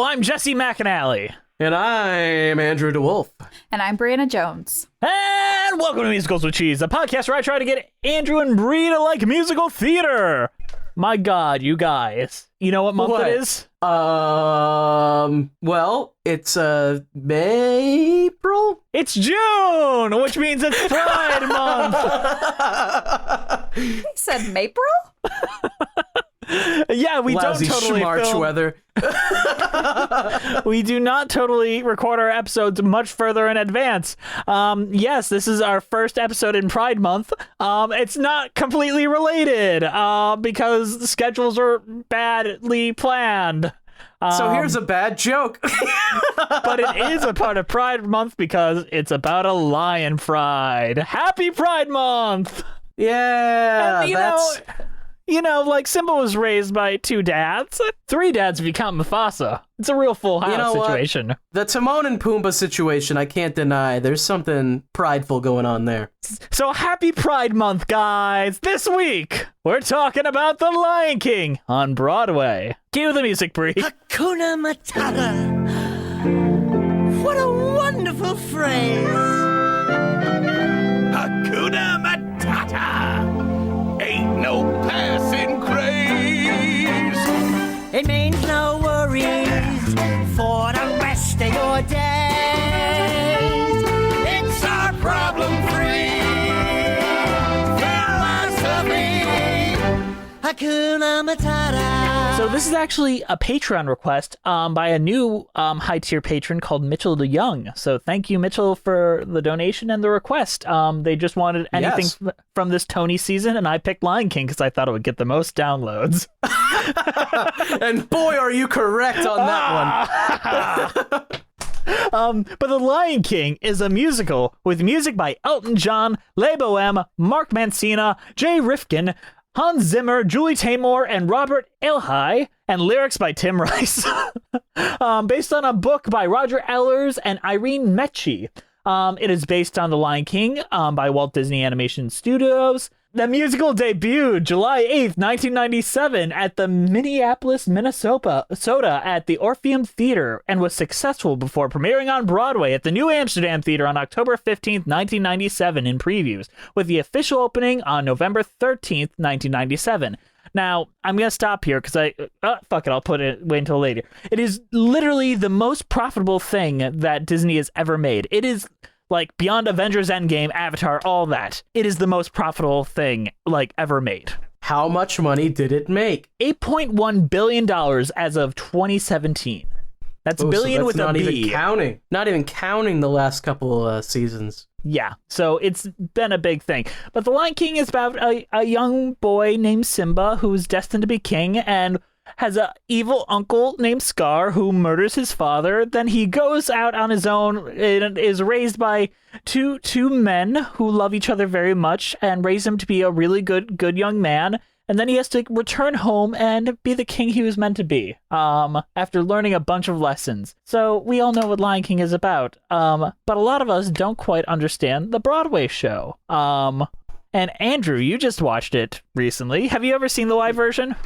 I'm Jesse McAnally. And I'm Andrew DeWolf. And I'm Brianna Jones. And welcome to Musicals with Cheese, a podcast where I try to get Andrew and Brie to like musical theater. My God, you guys. You know what month it is? Well, it's April? It's June, which means it's Pride Month. He said Mapril? Yeah, we Lousy don't totally March film. weather. We do not totally record our episodes much further in advance. Yes, this is our first episode in Pride Month. It's not completely related because the schedules are badly planned. So here's a bad joke. But it is a part of Pride Month because it's about a lion pride. Happy Pride Month! Yeah, And, you know, like Simba was raised by 2 dads. 3 dads if you count Mufasa. It's a real full house situation. What? The Timon and Pumbaa situation, I can't deny. There's something prideful going on there. So happy Pride Month, guys! This week, we're talking about The Lion King on Broadway. Cue the music, Brie. Hakuna Matata. What a wonderful phrase. Hakuna Matata. Ain't no passing craze. It means no worries for the rest of your days. It's our problem-free philosophy. Hakuna Matata. So this is actually a Patreon request by a new high-tier patron called Mitchell DeYoung. So thank you, Mitchell, for the donation and the request. They just wanted anything from this Tony season, and I picked Lion King because I thought it would get the most downloads. And boy, are you correct on that one. But The Lion King is a musical with music by Elton John, Le Bohème, Mark Mancina, Jay Rifkin, Hans Zimmer, Julie Taymor, and Robert Elhai, and lyrics by Tim Rice. Based on a book by Roger Ehlers and Irene Mecci. It is based on The Lion King by Walt Disney Animation Studios. The musical debuted July 8th, 1997 at the Minneapolis, Minnesota at the Orpheum Theater and was successful before premiering on Broadway at the New Amsterdam Theater on October 15th, 1997 in previews, with the official opening on November 13th, 1997. Now, I'm going to stop here because fuck it, I'll put it wait until later. It is literally the most profitable thing that Disney has ever made. It is like beyond Avengers Endgame, Avatar, all that. It is the most profitable thing like ever made. How much money did it make? $8.1 billion as of 2017. That's billion with a B. Not even counting the last couple seasons. Yeah, so it's been a big thing. But The Lion King is about a young boy named Simba who is destined to be king and has an evil uncle named Scar who murders his father. Then he goes out on his own and is raised by two men who love each other very much and raise him to be a really good young man. And then he has to return home and be the king he was meant to be after learning a bunch of lessons. So we all know what Lion King is about. But a lot of us don't quite understand the Broadway show. And Andrew, you just watched it recently. Have you ever seen the live version?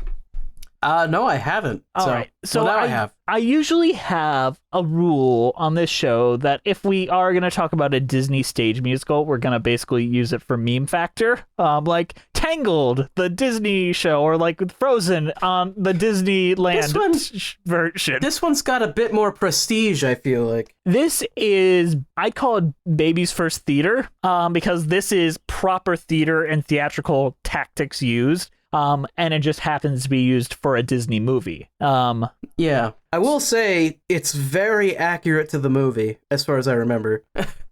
No, I haven't. All right. So now I have. I usually have a rule on this show that if we are going to talk about a Disney stage musical, we're going to basically use it for meme factor. Like Tangled, the Disney show, or like Frozen on the Disneyland version. This one's got a bit more prestige, I feel like. This is, I call it baby's first theater, because this is proper theater and theatrical tactics used. And it just happens to be used for a Disney movie. Yeah. I will say it's very accurate to the movie, as far as I remember.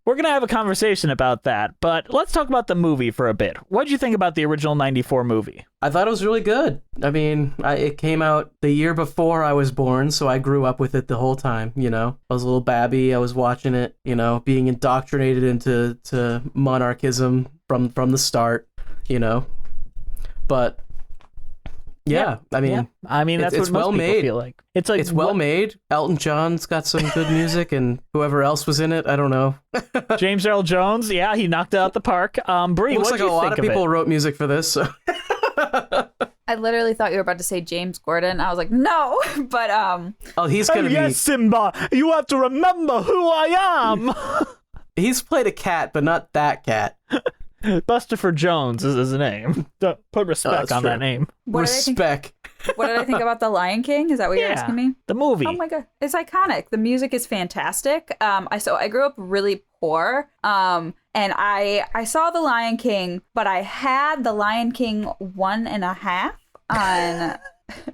We're going to have a conversation about that, but let's talk about the movie for a bit. What did you think about the original 94 movie? I thought it was really good. I mean, it came out the year before I was born, so I grew up with it the whole time, you know? I was a little babby, I was watching it, you know, being indoctrinated into monarchism from the start, you know? But yeah, I mean, that's what most people feel like. It's well made. Elton John's got some good music, and whoever else was in it, I don't know. James Earl Jones, yeah, he knocked it out the park. Brie, looks what like do you a lot think of people wrote music for this. So. I literally thought you were about to say James Gordon. I was like, no, but Oh, he's gonna Yes, Simba, you have to remember who I am. he's played a cat, but not that cat. Busterford Jones is his name. Don't put respect that's on true. that name. what did I think? Respect. What did I think about the Lion King? Is that what you're asking me? The movie. Oh my god, it's iconic. The music is fantastic. I grew up really poor. And I saw the Lion King, but I had the Lion King 1.5 on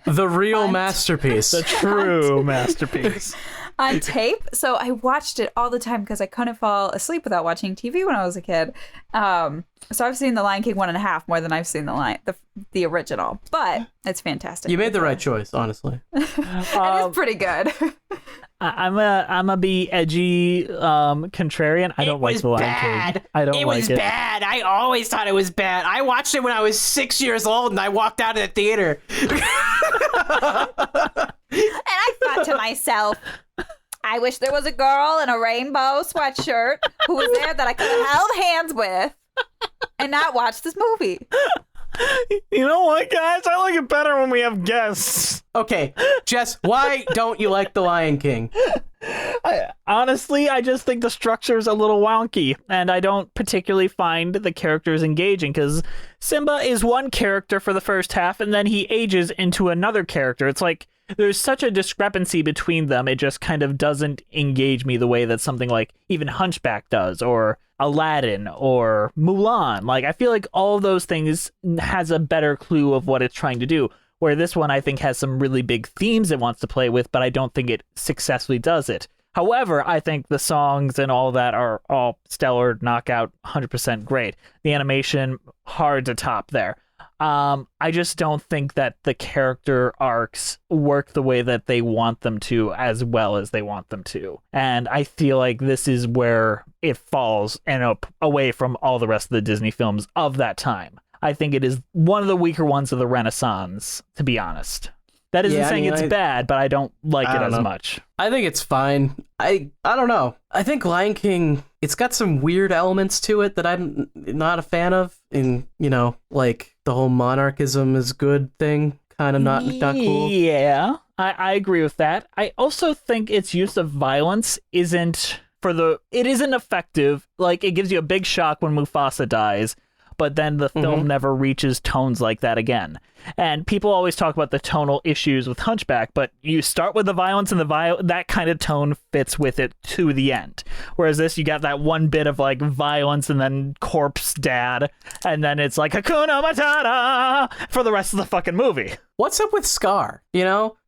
The real masterpiece. The true masterpiece. on tape. So I watched it all the time because I couldn't fall asleep without watching TV when I was a kid. So I've seen the Lion King 1.5 more than I've seen the original, but it's fantastic. You made the right choice, honestly. It is pretty good. I'm a be edgy contrarian. I don't like the Lion King. I don't like it. It was bad. I always thought it was bad. I watched it when I was 6 years old and I walked out of the theater. And I thought to myself, I wish there was a girl in a rainbow sweatshirt who was there that I could have held hands with and not watch this movie. You know what, guys? I like it better when we have guests. Okay, Jess, why don't you like The Lion King? Honestly, I just think the structure is a little wonky, and I don't particularly find the characters engaging, because Simba is one character for the first half, and then he ages into another character. It's like there's such a discrepancy between them, it just kind of doesn't engage me the way that something like even Hunchback does, or Aladdin, or Mulan. Like, I feel like all of those things has a better clue of what it's trying to do. Where this one, I think, has some really big themes it wants to play with, but I don't think it successfully does it. However, I think the songs and all that are all stellar, knockout, 100% great. The animation, hard to top there. I just don't think that the character arcs work the way that they want them to, as well as they want them to. And I feel like this is where it falls and away from all the rest of the Disney films of that time. I think it is one of the weaker ones of the Renaissance, to be honest. That isn't saying it's bad, but I don't like it as much. I think it's fine. I don't know. I think Lion King, it's got some weird elements to it that I'm not a fan of. In, like the whole monarchism is good thing, kind of not cool. Yeah, I agree with that. I also think its use of violence isn't effective. Like, it gives you a big shock when Mufasa dies, but then the film never reaches tones like that again. And people always talk about the tonal issues with Hunchback, but you start with the violence, and that kind of tone fits with it to the end. Whereas this, you got that one bit of like violence and then corpse dad, and then it's like Hakuna Matata for the rest of the fucking movie. What's up with Scar?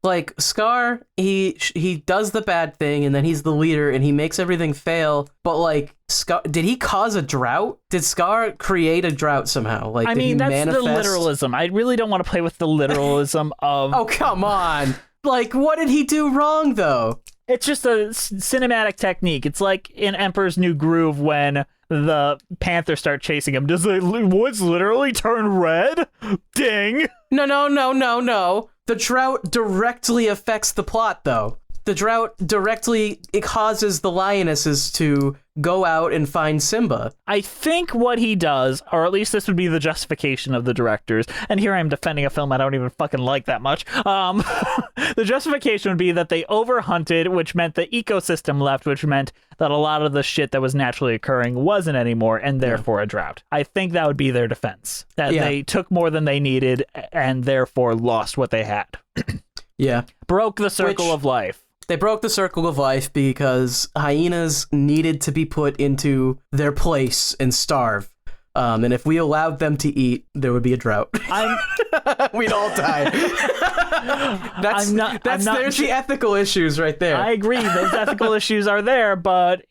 Like Scar, he does the bad thing, and then he's the leader, and he makes everything fail. But like, Scar, did he cause a drought? Did Scar create a drought somehow? Like, did he that's manifest? the literalism. I really don't want to play with the literalism of. Oh, come on! Like, what did he do wrong though? It's just a cinematic technique. It's like in Emperor's New Groove when the Panthers start chasing him. Does the woods literally turn red? Ding! No. The drought directly affects the plot, though. The drought directly causes the lionesses to go out and find Simba. I think what he does, or at least this would be the justification of the directors, and here I am defending a film I don't even fucking like that much. The justification would be that they overhunted, which meant the ecosystem left, which meant that a lot of the shit that was naturally occurring wasn't anymore, and therefore a drought. I think that would be their defense. That they took more than they needed, and therefore lost what they had. Yeah. Broke the circle of life. They broke the circle of life because hyenas needed to be put into their place and starve. And if we allowed them to eat, there would be a drought. We'd all die. There's the ethical issues right there. I agree. Those ethical issues are there, but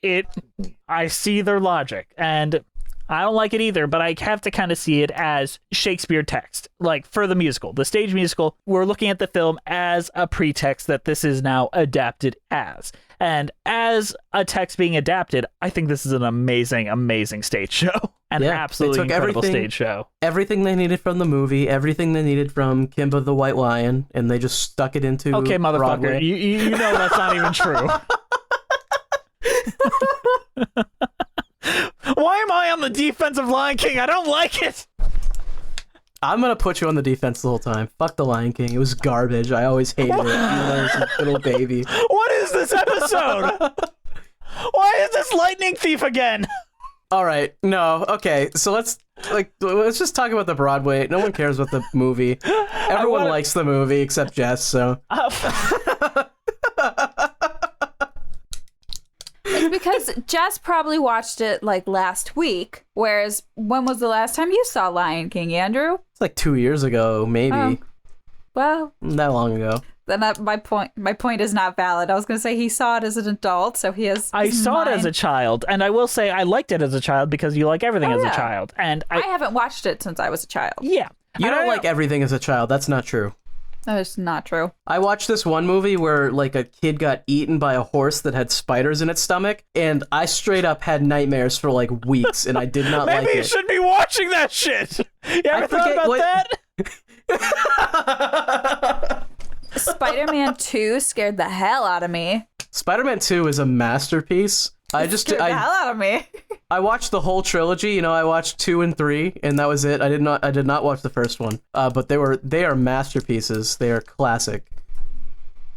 I see their logic. And I don't like it either, but I have to kind of see it as Shakespeare text. Like, for the musical, the stage musical, we're looking at the film as a pretext that this is now adapted as. And as a text being adapted, I think this is an amazing, amazing stage show. An absolutely incredible stage show. Everything they needed from the movie, everything they needed from Kimba the White Lion, and they just stuck it into Okay, motherfucker, Broadway. you know that's not even true. Why am I on the defense of Lion King? I don't like it. I'm gonna put you on the defense the whole time. Fuck the Lion King. It was garbage. I always hated it, even though I was a little baby. What is this episode? Why is this lightning thief again? All right, no, okay. So let's just talk about the Broadway. No one cares about the movie. Everyone likes the movie except Jess. So It's because Jess probably watched it like last week, whereas when was the last time you saw Lion King, Andrew? it's like 2 years ago, maybe. Oh. Well, Not that long ago. then my point is not valid. I was going to say he saw it as an adult, so he has. I saw it as a mind. child, and I will say I liked it as a child because you like everything as a yeah. child. And I haven't watched it since I was a child. yeah. You And don't I like everything as a child. That's not true. That is not true. I watched this one movie where like a kid got eaten by a horse that had spiders in its stomach, and I straight up had nightmares for like weeks, and I did not Maybe like you it. shouldn't be watching that shit. You ever thought forget about what- that? Spider-Man 2 scared the hell out of me. Spider-Man 2 is a masterpiece. Scared the hell out of me. I watched the whole trilogy. You know, I watched 2 and 3, and that was it. I did not watch the first one. But they are masterpieces. They are classic.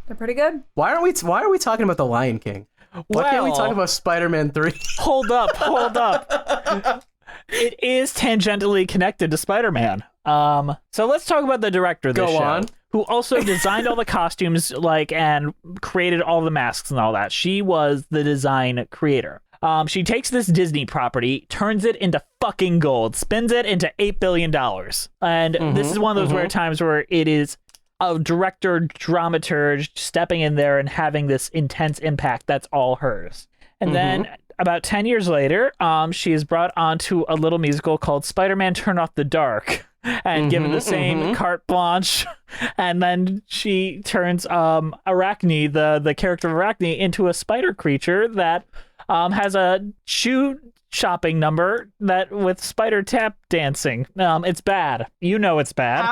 They're pretty good. Why are we talking about the Lion King? Why can't we talk about Spider-Man 3? Hold up. It is tangentially connected to Spider-Man. So let's talk about the director of this Go show, on. who also designed all the costumes, and created all the masks and all that. She was the design creator. She takes this Disney property, turns it into fucking gold, spins it into $8 billion. And this is one of those rare times where it is a director, dramaturge stepping in there and having this intense impact that's all hers. And then about 10 years later, she is brought onto a little musical called Spider-Man Turn Off the Dark and given the same carte blanche. And then she turns Arachne, the character of Arachne, into a spider creature that has a shoe shopping number that with spider tap dancing. It's bad. You know it's bad.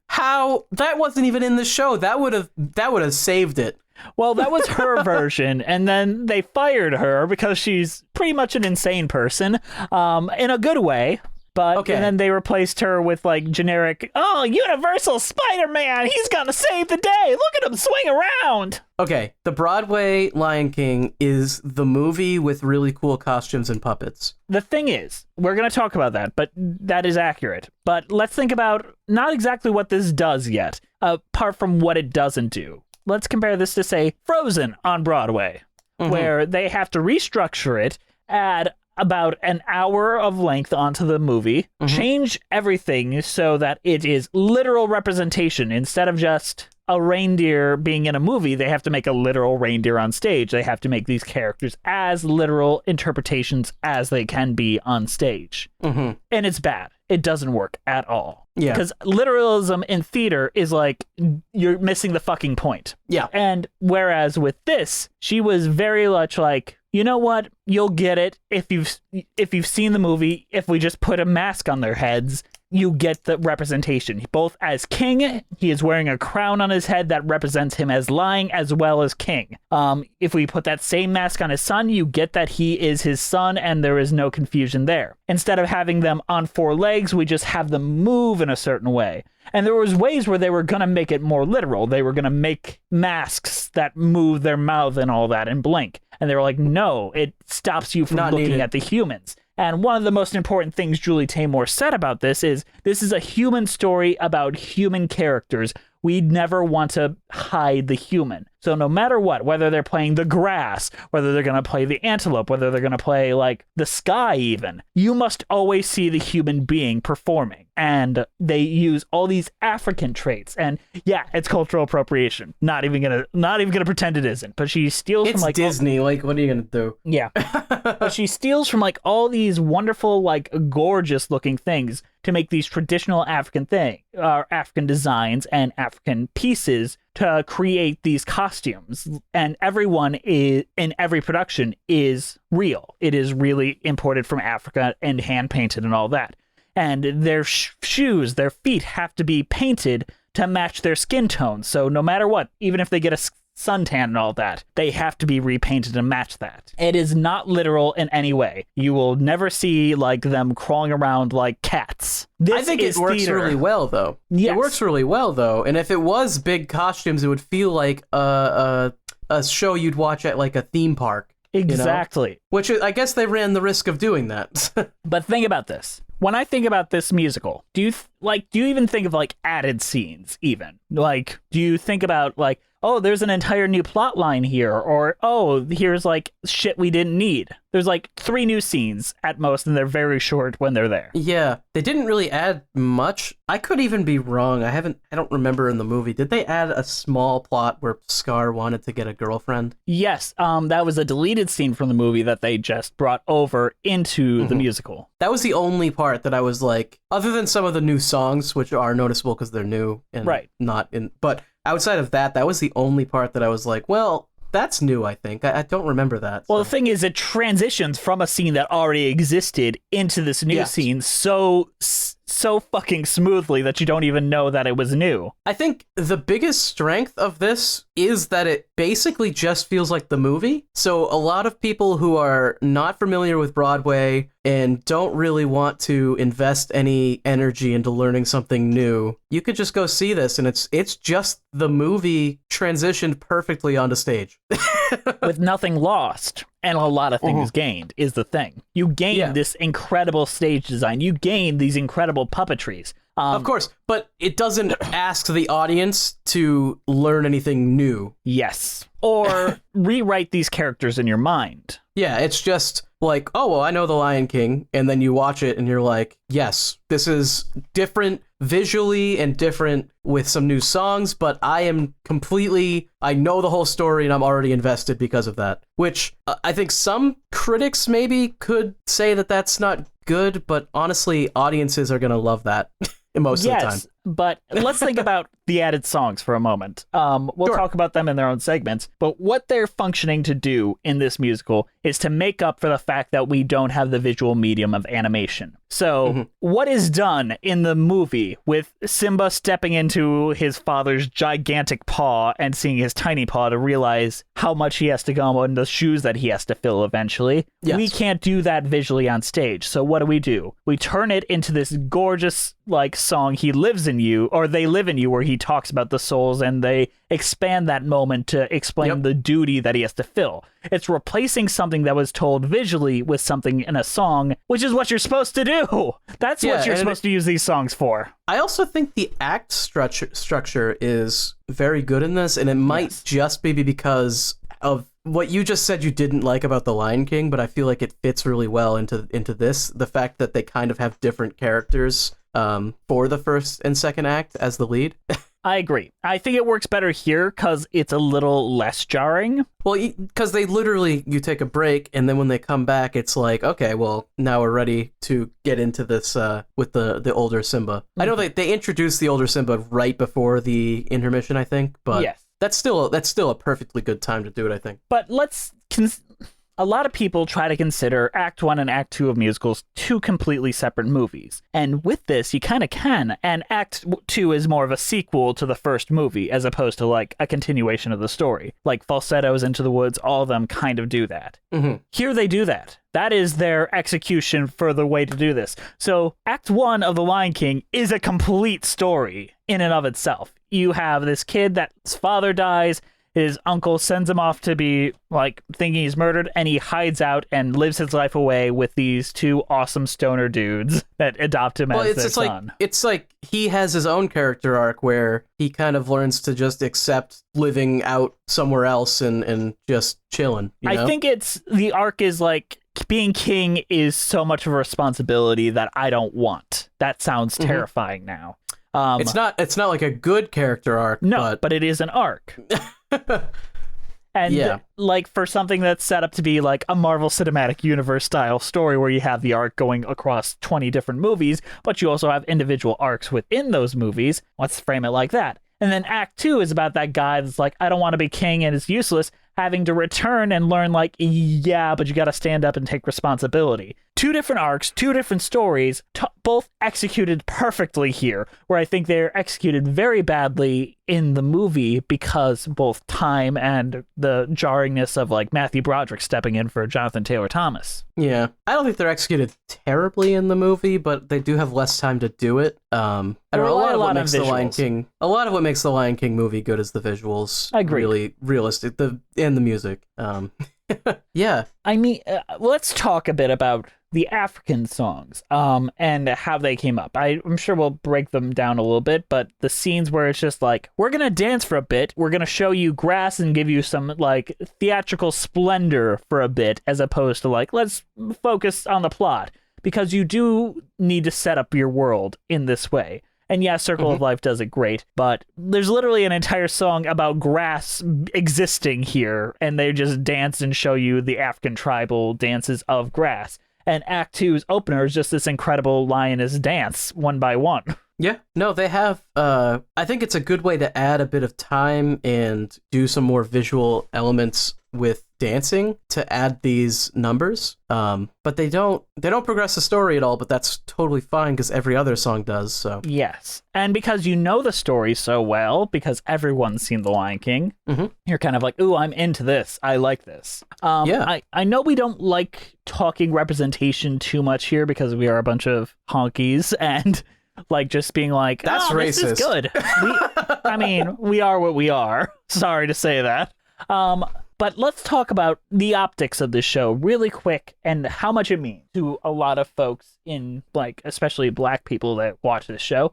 How that wasn't even in the show. That would have saved it. Well, that was her version, and then they fired her because she's pretty much an insane person, in a good way. But Okay. and then they replaced her with like generic, Universal Spider-Man, he's gonna save the day. Look at him swing around. Okay, the Broadway Lion King is the movie with really cool costumes and puppets. The thing is, we're gonna talk about that, but that is accurate. But let's think about not exactly what this does yet, apart from what it doesn't do. Let's compare this to, say, Frozen on Broadway, where they have to restructure it, add about an hour of length onto the movie, change everything so that it is literal representation. Instead of just a reindeer being in a movie, they have to make a literal reindeer on stage. They have to make these characters as literal interpretations as they can be on stage. And it's bad. It doesn't work at all. Yeah. Because literalism in theater is like, you're missing the fucking point. Yeah. And whereas with this, she was very much like, you know what? You'll get it if you've seen the movie. If we just put a mask on their heads, you get the representation. Both as king, he is wearing a crown on his head that represents him as lying as well as king. If we put that same mask on his son, you get that he is his son and there is no confusion there. Instead of having them on 4 legs, we just have them move in a certain way. And there was ways where they were going to make it more literal. They were going to make masks that move their mouth and all that and blink. And they were like, no, it stops you from Not looking needed. at the humans. And one of the most important things Julie Taymor said about this is a human story about human characters. We never want to hide the human. So no matter what, whether they're playing the grass, whether they're going to play the antelope, whether they're going to play like the sky even, you must always see the human being performing. And they use all these African traits. And yeah, it's cultural appropriation. Not even gonna pretend it isn't. But she steals It's from like Disney. Like, what are you gonna do? yeah. But she steals from like all these wonderful, like gorgeous looking things to make these traditional African African designs and African pieces to create these costumes. And everyone in every production is real. It is really imported from Africa and hand painted and all that. And their shoes, their feet have to be painted to match their skin tone. So no matter what, even if they get a suntan and all that. They have to be repainted to match that. It is not literal in any way. You will never see like them crawling around like cats. This I think is it works theater. really well, though. Yes. It works really well, though. And if it was big costumes, it would feel like a show you'd watch at like a theme park. Exactly. You know? Which I guess they ran the risk of doing that. But think about this. When I think about this musical, do you even think of like added scenes even? Like, do you think about like, oh, there's an entire new plot line here, or oh, here's like shit we didn't need. There's like 3 new scenes at most, and they're very short when they're there. Yeah, they didn't really add much. I could even be wrong. I don't remember in the movie. Did they add a small plot where Scar wanted to get a girlfriend? Yes, that was a deleted scene from the movie that they just brought over into the musical. That was the only part that I was like, other than some of the new songs, which are noticeable because they're new and not in, but outside of that, that was the only part that I was like, well, that's new, I think. I don't remember that. Well, the thing is, it transitions from a scene that already existed into this new scene so fucking smoothly that you don't even know that it was new. I think the biggest strength of this is that it basically just feels like the movie. So a lot of people who are not familiar with Broadway and don't really want to invest any energy into learning something new, you could just go see this, and it's just the movie transitioned perfectly onto stage. With nothing lost and a lot of things gained is the thing. You gain this incredible stage design. You gain these incredible puppetries. Of course, but it doesn't ask the audience to learn anything new. Yes. Or rewrite these characters in your mind. Yeah, it's just like, oh, well, I know The Lion King, and then you watch it and you're like, yes, this is different visually and different with some new songs, but I know the whole story and I'm already invested because of that. Which I think some critics maybe could say that that's not good, but honestly, audiences are going to love that most of the time. Yes, but let's think about the added songs for a moment. We'll talk about them in their own segments, but what they're functioning to do in this musical is to make up for the fact that we don't have the visual medium of animation. So what is done in the movie with Simba stepping into his father's gigantic paw and seeing his tiny paw to realize how much he has to go in the shoes that he has to fill eventually? Yes. We can't do that visually on stage. So what do? We turn it into this gorgeous like song, He Lives in You, or They Live in You, where he talks about the souls, and they expand that moment to explain the duty that he has to fill. It's replacing something that was told visually with something in a song, which is what you're supposed to do. That's what you're supposed to use these songs for. I also think the act structure is very good in this, and it might just be because of what you just said you didn't like about The Lion King, but I feel like it fits really well into this. The fact that they kind of have different characters for the first and second act as the lead. I agree. I think it works better here because it's a little less jarring. Well, because you take a break, and then when they come back, it's like, okay, well, now we're ready to get into this with the older Simba. I know they introduced the older Simba right before the intermission, I think, but that's still a perfectly good time to do it, I think. But a lot of people try to consider Act 1 and Act 2 of musicals 2 completely separate movies. And with this, you kind of can. And Act 2 is more of a sequel to the first movie, as opposed to like a continuation of the story. Like Falsettos, Into the Woods, all of them kind of do that. Here they do that. That is their execution for the way to do this. So Act 1 of The Lion King is a complete story in and of itself. You have this kid that's father dies. His uncle sends him off to be, like, thinking he's murdered, and he hides out and lives his life away with these 2 awesome stoner dudes that adopt him as their son. It's like he has his own character arc where he kind of learns to just accept living out somewhere else and just chilling. You know? I think the arc is like, being king is so much of a responsibility that I don't want. That sounds terrifying now. It's not like a good character arc. No, but it is an arc. And like for something that's set up to be like a Marvel Cinematic Universe style story where you have the arc going across 20 different movies, but you also have individual arcs within those movies. Let's frame it like that. And then Act 2 is about that guy that's like, I don't want to be king and it's useless, having to return and learn like, yeah, but you got to stand up and take responsibility. two different arcs, two different stories, both executed perfectly here, where I think they're executed very badly in the movie because both time and the jarringness of like Matthew Broderick stepping in for Jonathan Taylor Thomas. Yeah, I don't think they're executed terribly in the movie, but they do have less time to do it. I don't know. A lot of what makes the Lion King movie good is the visuals. I agree. Really realistic. And the music. Yeah. I mean, let's talk a bit about the African songs and how they came up. I'm sure we'll break them down a little bit, but the scenes where it's just like, we're going to dance for a bit, we're going to show you grass and give you some like theatrical splendor for a bit, as opposed to like, let's focus on the plot, because you do need to set up your world in this way. And yeah, Circle of Life does it great, but there's literally an entire song about grass existing here, and they just dance and show you the African tribal dances of grass. And Act 2's opener is just this incredible lioness dance, one by one. Yeah, no, they have, I think it's a good way to add a bit of time and do some more visual elements with dancing to add these numbers. But they don't progress the story at all, but that's totally fine because every other song does, so. Yes. And because you know the story so well, because everyone's seen The Lion King, you're kind of like, ooh, I'm into this. I like this. Yeah. I know we don't like talking representation too much here because we are a bunch of honkies and like just being like, that's racist. This is good. I mean, we are what we are. Sorry to say that. But let's talk about the optics of this show really quick and how much it means to a lot of folks in, like, especially black people that watch this show.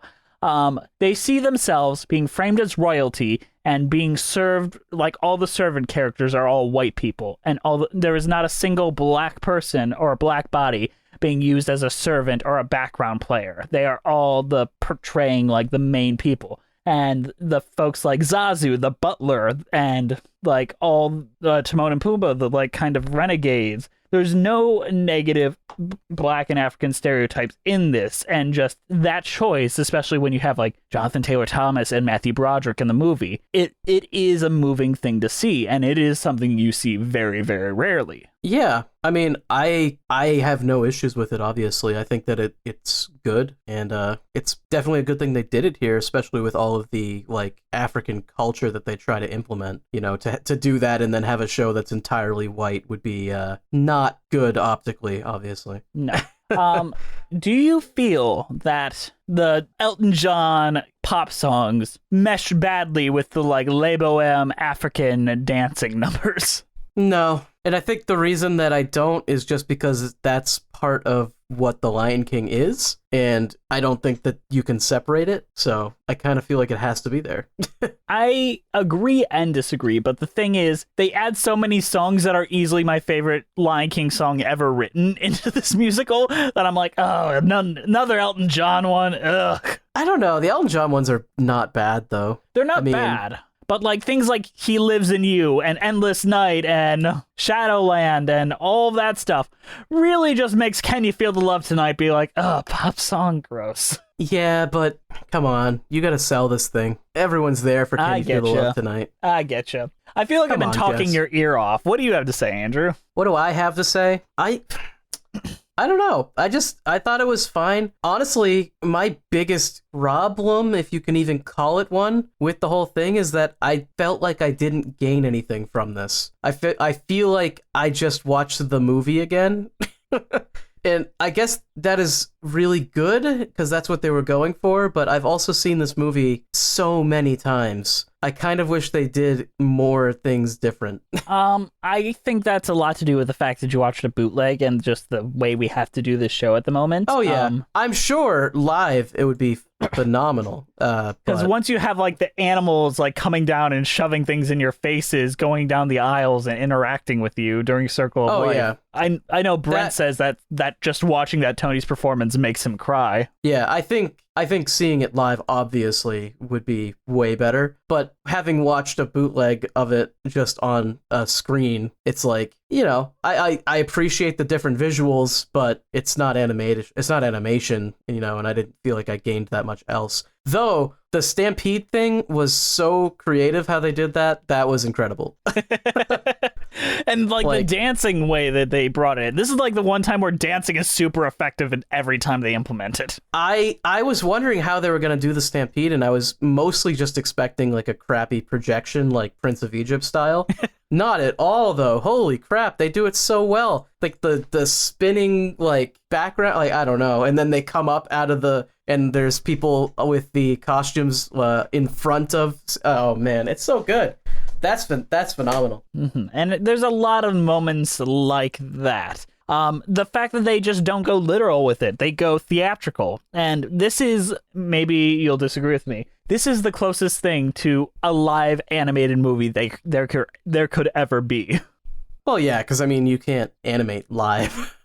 They see themselves being framed as royalty and being served, like all the servant characters are all white people, and there is not a single black person or a black body being used as a servant or a background player. They are all portraying like the main people. And the folks like Zazu, the butler, and like all Timon and Pumbaa, the like kind of renegades. There's no negative black and African stereotypes in this, and just that choice, especially when you have like Jonathan Taylor Thomas and Matthew Broderick in the movie, it is a moving thing to see, and it is something you see very, very rarely. Yeah, I mean, I have no issues with it, obviously. I think that it's good, and it's definitely a good thing they did it here, especially with all of the, like, African culture that they try to implement. You know, to do that and then have a show that's entirely white would be not good optically, obviously. No. Do you feel that the Elton John pop songs mesh badly with the, like, Le Bohème African dancing numbers? No. And I think the reason that I don't is just because that's part of what The Lion King is, and I don't think that you can separate it, so I kind of feel like it has to be there. I agree and disagree, but the thing is, they add so many songs that are easily my favorite Lion King song ever written into this musical that I'm like, oh, another Elton John one, ugh. I don't know, the Elton John ones are not bad, though. They're not bad. But like things like He Lives in You and Endless Night and Shadowland and all of that stuff really just makes Can You Feel the Love Tonight be like, oh, pop song, gross. Yeah, but come on. You gotta sell this thing. Everyone's there for Can You Feel the Love Tonight. I get you. I feel like I've been talking Jess. Your ear off. What do you have to say, Andrew? What do I have to say? I don't know. I thought it was fine. Honestly, my biggest problem, if you can even call it one, with the whole thing is that I felt like I didn't gain anything from this. I feel like I just watched the movie again. And I guess that is really good because that's what they were going for, but I've also seen this movie so many times. I kind of wish they did more things different. I think that's a lot to do with the fact that you watched a bootleg and just the way we have to do this show at the moment. Oh, yeah. I'm sure live it would be phenomenal. Because once you have like the animals like coming down and shoving things in your faces, going down the aisles and interacting with you during Circle of Life. Yeah. I know Brent says that just watching that Tony's performance makes him cry. Yeah, I think seeing it live obviously would be way better, but having watched a bootleg of it just on a screen, it's like, you know, I appreciate the different visuals, but it's not animated. It's not animation, you know, and I didn't feel like I gained that much else. Though the Stampede thing was so creative how they did that. That was incredible. And like the Like- dancing way that they brought it. This is like the one time where dancing is super effective in every time they implement it. I was wondering how they were going to do the Stampede, and I was mostly just expecting like a crappy projection, like Prince of Egypt style. Not at all, though. Holy crap, they do it so well. Like the spinning like background, like I don't know, and then they come up out of the and there's people with the costumes in front of. Oh man, it's so good. That's phenomenal. And there's a lot of moments like that. The fact that they just don't go literal with it, they go theatrical. And this is, maybe you'll disagree with me, this is the closest thing to a live animated movie there could ever be. Well, yeah, because I mean, you can't animate live.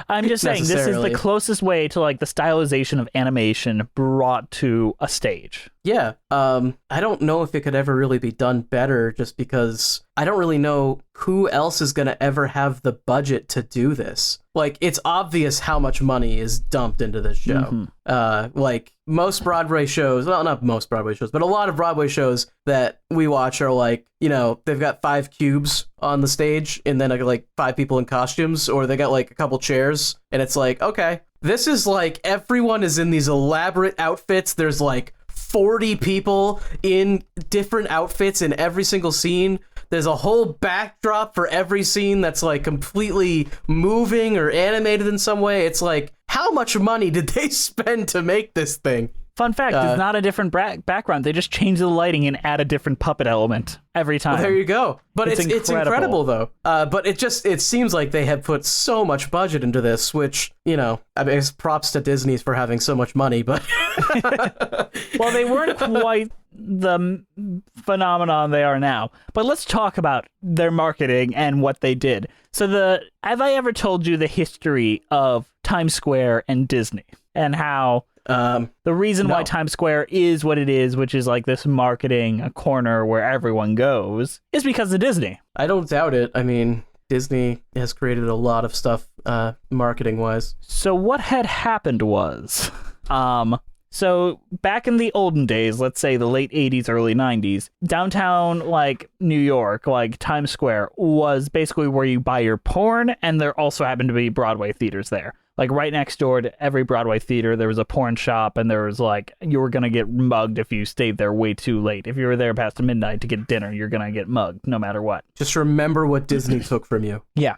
I'm just saying, this is the Necessarily. closest way to like the stylization of animation brought to a stage. Yeah, I don't know if it could ever really be done better, just because I don't really know who else is going to ever have the budget to do this. Like, it's obvious how much money is dumped into this show. Like, most Broadway shows, well, not most Broadway shows, but a lot of Broadway shows that we watch are like, you know, they've got 5 cubes on the stage and then like 5 people in costumes, or they got like a couple chairs, and it's like, okay, this is like everyone is in these elaborate outfits. There's like 40 people in different outfits in every single scene. There's a whole backdrop for every scene that's like completely moving or animated in some way. It's like, how much money did they spend to make this thing? Fun fact, it's not a different background. They just change the lighting and add a different puppet element every time. Well, there you go. But It's it's incredible though. But it seems like they have put so much budget into this, which, you know, I mean, it's props to Disney for having so much money, but Well, they weren't quite the phenomenon they are now. But let's talk about their marketing and what they did. So have I ever told you the history of Times Square and Disney and how the reason why no. Times Square is what it is, which is like this marketing corner where everyone goes, is because of Disney. I don't doubt it. I mean, Disney has created a lot of stuff marketing wise. So what had happened was, so back in the olden days, let's say the late 80s, early 90s, downtown, like New York, like Times Square was basically where you buy your porn, and there also happened to be Broadway theaters there. Like right next door to every Broadway theater, there was a porn shop, and there was like, you were going to get mugged if you stayed there way too late. If you were there past midnight to get dinner, you're going to get mugged no matter what. Just remember what Disney took from you. Yeah.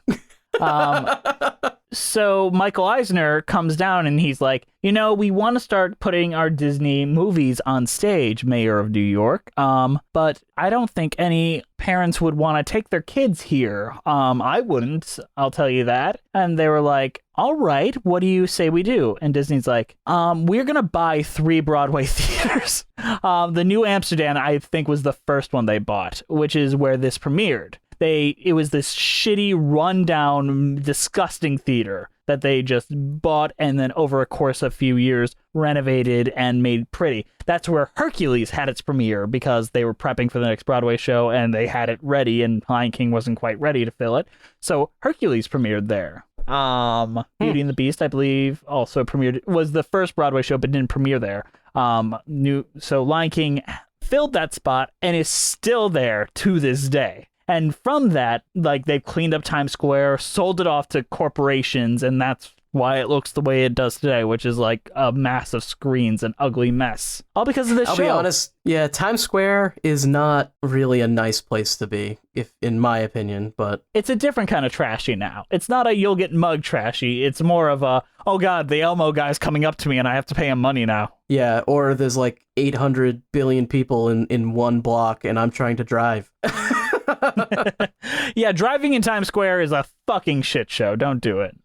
So Michael Eisner comes down and he's like, you know, we want to start putting our Disney movies on stage, Mayor of New York. But I don't think any parents would want to take their kids here. I wouldn't, I'll tell you that. And they were like, all right, what do you say we do? And Disney's like, we're going to buy 3 Broadway theaters. The New Amsterdam, I think, was the first one they bought, which is where this premiered. It was this shitty, rundown, disgusting theater that they just bought and then over a course of a few years renovated and made pretty. That's where Hercules had its premiere because they were prepping for the next Broadway show and they had it ready and Lion King wasn't quite ready to fill it. So Hercules premiered there. Beauty and the Beast, I believe, also premiered, was the first Broadway show but didn't premiere there. So Lion King filled that spot and is still there to this day. And from that, like, they've cleaned up Times Square, sold it off to corporations, and that's why it looks the way it does today, which is like a mass of screens, an ugly mess. All because of this show. I'll be honest, yeah, Times Square is not really a nice place to be, if in my opinion, but... It's a different kind of trashy now. It's not a you'll get mugged trashy. It's more of a, oh god, the Elmo guy's coming up to me and I have to pay him money now. Yeah, or there's like 800 billion people in one block and I'm trying to drive. Yeah, driving in Times Square is a fucking shit show. Don't do it.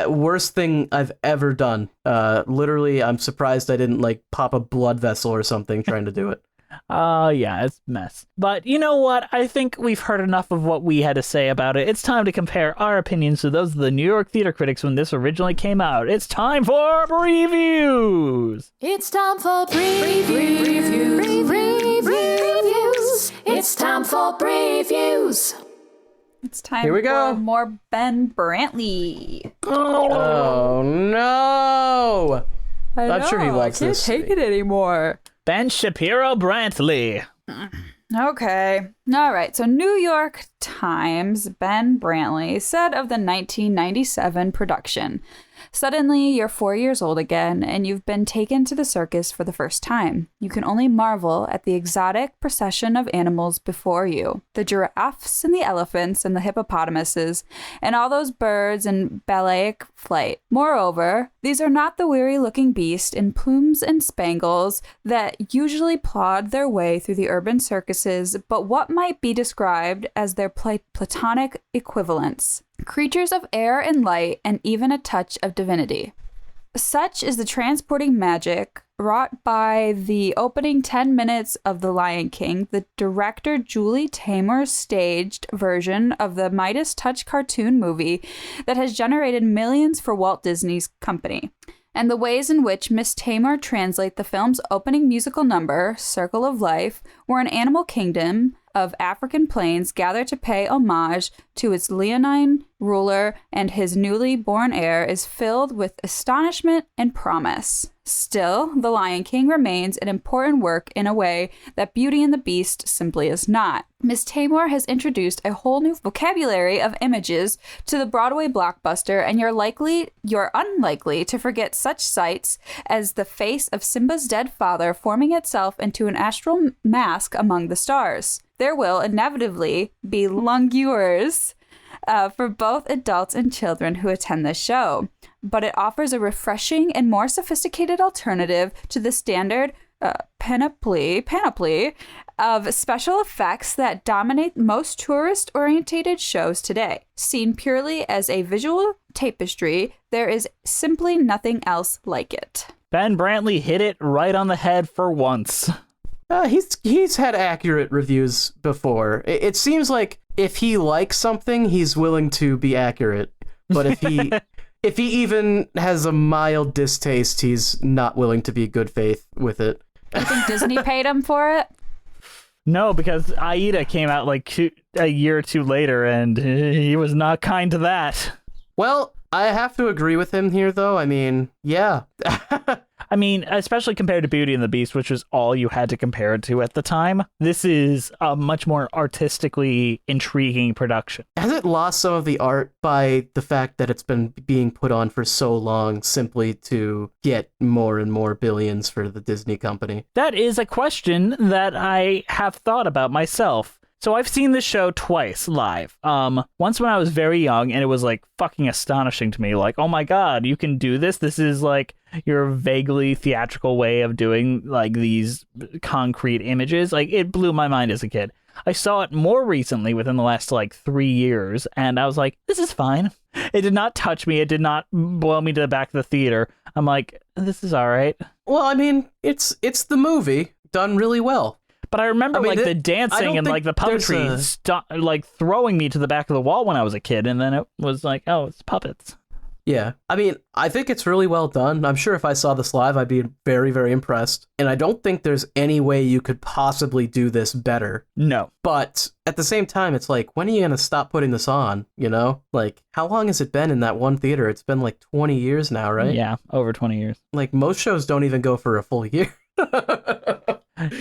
Worst thing I've ever done. Literally, I'm surprised I didn't like pop a blood vessel or something trying to do it. Yeah, it's a mess. But you know what? I think we've heard enough of what we had to say about it. It's time to compare our opinions to those of the New York theater critics when this originally came out. It's time for previews! It's time for previews. It's time for previews. It's time Here we go. for more Ben Brantley. Oh no! I'm sure he loves I can't this. take it anymore. Ben Shapiro Brantley. Okay. All right. So, New York Times, Ben Brantley said of the 1997 production, "Suddenly, you're 4 years old again, and you've been taken to the circus for the first time. You can only marvel at the exotic procession of animals before you, the giraffes and the elephants and the hippopotamuses, and all those birds in balletic flight. Moreover, these are not the weary-looking beasts in plumes and spangles that usually plod their way through the urban circuses, but what might be described as their platonic equivalents. Creatures of air and light, and even a touch of divinity. Such is the transporting magic wrought by the opening 10 minutes of The Lion King, the director Julie Taymor's staged version of the Midas Touch cartoon movie that has generated millions for Walt Disney's company. And the ways in which Miss Taymor translate the film's opening musical number, Circle of Life, where an animal kingdom of African plains gather to pay homage to its leonine ruler and his newly born heir, is filled with astonishment and promise. Still, The Lion King remains an important work in a way that Beauty and the Beast simply is not. Miss Taymor has introduced a whole new vocabulary of images to the Broadway blockbuster, and you're unlikely to forget such sights as the face of Simba's dead father forming itself into an astral mask among the stars. There will inevitably be langueurs for both adults and children who attend this show, but it offers a refreshing and more sophisticated alternative to the standard panoply of special effects that dominate most tourist-orientated shows today. Seen purely as a visual tapestry, there is simply nothing else like it." Ben Brantley hit it right on the head for once. He's had accurate reviews before. It seems like if he likes something, he's willing to be accurate. But if he even has a mild distaste, he's not willing to be good faith with it. You think Disney paid him for it? No, because Aida came out like a year or two later, and he was not kind to that. Well, I have to agree with him here, though. I mean, yeah. I mean, especially compared to Beauty and the Beast, which was all you had to compare it to at the time. This is a much more artistically intriguing production. Has it lost some of the art by the fact that it's been being put on for so long simply to get more and more billions for the Disney company? That is a question that I have thought about myself. So I've seen this show twice live. Once when I was very young, and it was like fucking astonishing to me. Like, oh my god, you can do this? This is like your vaguely theatrical way of doing like these concrete images. Like, it blew my mind as a kid. I saw it more recently within the last like 3 years, and I was like, this is fine. It did not touch me. It did not blow me to the back of the theater. I'm like, this is all right. Well, I mean, it's the movie done really well. But I remember the dancing and like the puppetry like throwing me to the back of the wall when I was a kid, and then it was like, oh, it's puppets. Yeah, I mean, I think it's really well done. I'm sure if I saw this live, I'd be very, very impressed. And I don't think there's any way you could possibly do this better. No. But at the same time, it's like, when are you going to stop putting this on, you know? Like, how long has it been in that one theater? It's been like 20 years now, right? Yeah, over 20 years. Like, most shows don't even go for a full year.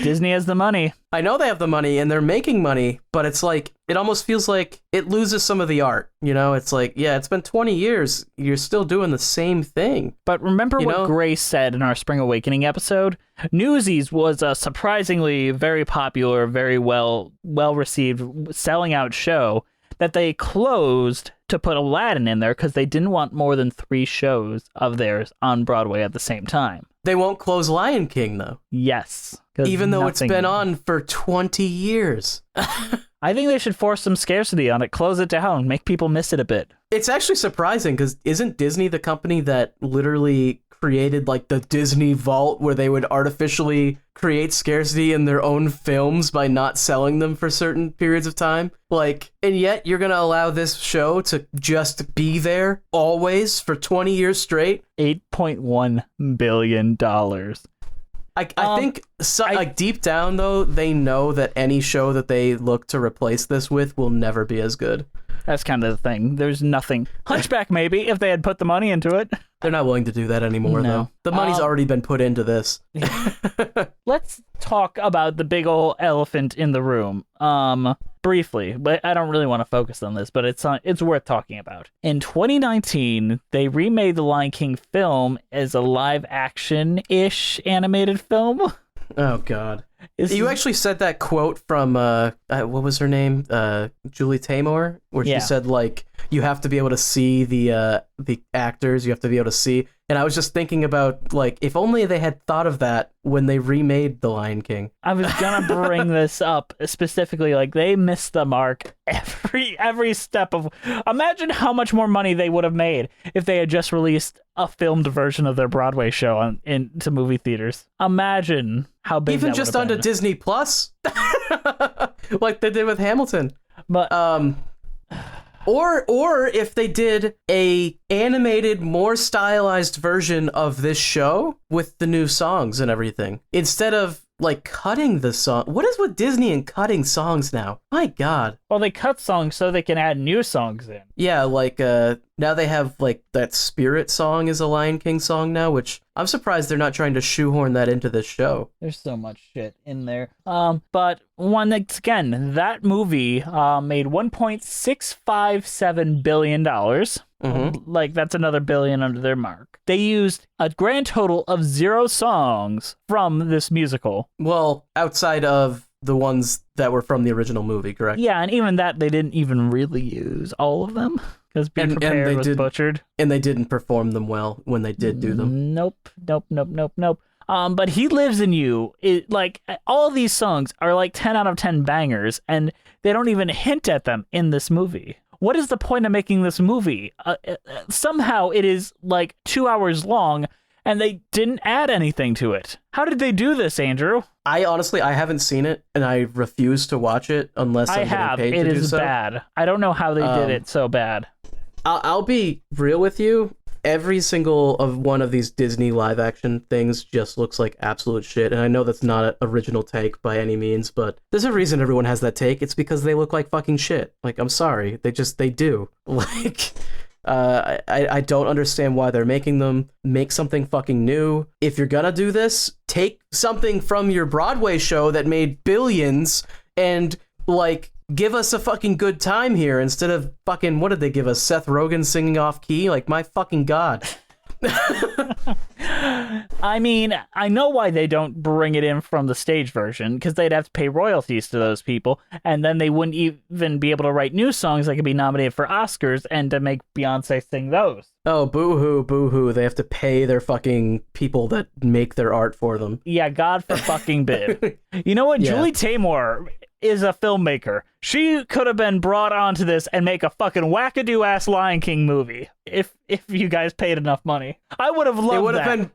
Disney has the money. I know they have the money and they're making money, but it's like, it almost feels like it loses some of the art. You know, it's like, yeah, it's been 20 years. You're still doing the same thing. But remember what Grace said in our Spring Awakening episode? Newsies was a surprisingly very popular, very well received, selling out show that they closed to put Aladdin in there because they didn't want more than 3 shows of theirs on Broadway at the same time. They won't close Lion King, though. Yes. Even though it's been on for 20 years. I think they should force some scarcity on it, close it down, make people miss it a bit. It's actually surprising, because isn't Disney the company that literally created like the Disney Vault, where they would artificially create scarcity in their own films by not selling them for certain periods of time? Like, and yet you're going to allow this show to just be there always for 20 years straight? $8.1 billion. I think like deep down, though, they know that any show that they look to replace this with will never be as good. That's kind of the thing. There's nothing. Hunchback, maybe, if they had put the money into it. They're not willing to do that anymore, No. though. The money's already been put into this. Let's talk about the big old elephant in the room. Briefly, but I don't really want to focus on this, but it's worth talking about. In 2019, they remade the Lion King film as a live action-ish animated film. Oh, God. You actually said that quote from, what was her name? Julie Taymor? Where she said, like, you have to be able to see the actors, you have to be able to see. And I was just thinking about, like, if only they had thought of that when they remade The Lion King. I was gonna bring this up specifically, like, they missed the mark every step of... Imagine how much more money they would have made if they had just released a filmed version of their Broadway show into movie theaters. Imagine how big Even that just would have onto been. Disney Plus, like they did with Hamilton. But or if they did a animated, more stylized version of this show with the new songs and everything, instead of like cutting the song. What is with Disney and cutting songs now? My God. well, they cut songs so they can add new songs in. Yeah, like now they have like that Spirit song is a Lion King song now, which I'm surprised they're not trying to shoehorn that into this show. There's so much shit in there. But once again, that movie made $1.657 billion. Like, that's another billion under their mark. They used a grand total of 0 songs from this musical. Well, outside of the ones that were from the original movie, correct? Yeah, and even that, they didn't even really use all of them, because Be Prepared they was butchered. And they didn't perform them well when they did do them. Nope. But He Lives in You, all these songs are like 10 out of 10 bangers, and they don't even hint at them in this movie. What is the point of making this movie? Somehow it is like 2 hours long, and they didn't add anything to it. How did they do this, Andrew? I haven't seen it, and I refuse to watch it unless I'm getting paid to do so. It is bad. I don't know how they did it so bad. I'll be real with you. Every single of one of these Disney live action things just looks like absolute shit. And I know that's not an original take by any means, but there's a reason everyone has that take. It's because they look like fucking shit. Like, I'm sorry. They do. Like, I don't understand why they're making them. Make something fucking new. If you're gonna do this, take something from your Broadway show that made billions and, like, give us a fucking good time here instead of fucking, what did they give us? Seth Rogen singing off key? Like, my fucking God. I mean, I know why they don't bring it in from the stage version, because they'd have to pay royalties to those people, and then they wouldn't even be able to write new songs that could be nominated for Oscars and to make Beyonce sing those. Oh, boo-hoo, boo-hoo. They have to pay their fucking people that make their art for them. Yeah, God for fucking bid. You know what? Yeah. Julie Taymor is a filmmaker. She could have been brought onto this and make a fucking wackadoo-ass Lion King movie if you guys paid enough money. I would have loved It would have been...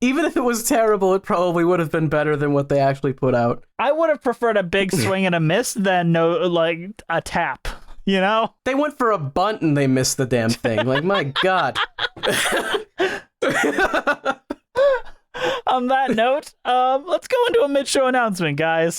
even if it was terrible, it probably would have been better than what they actually put out. I would have preferred a big swing and a miss than a tap. You know? They went for a bunt and they missed the damn thing. Like, my God. On that note, let's go into a mid-show announcement, guys.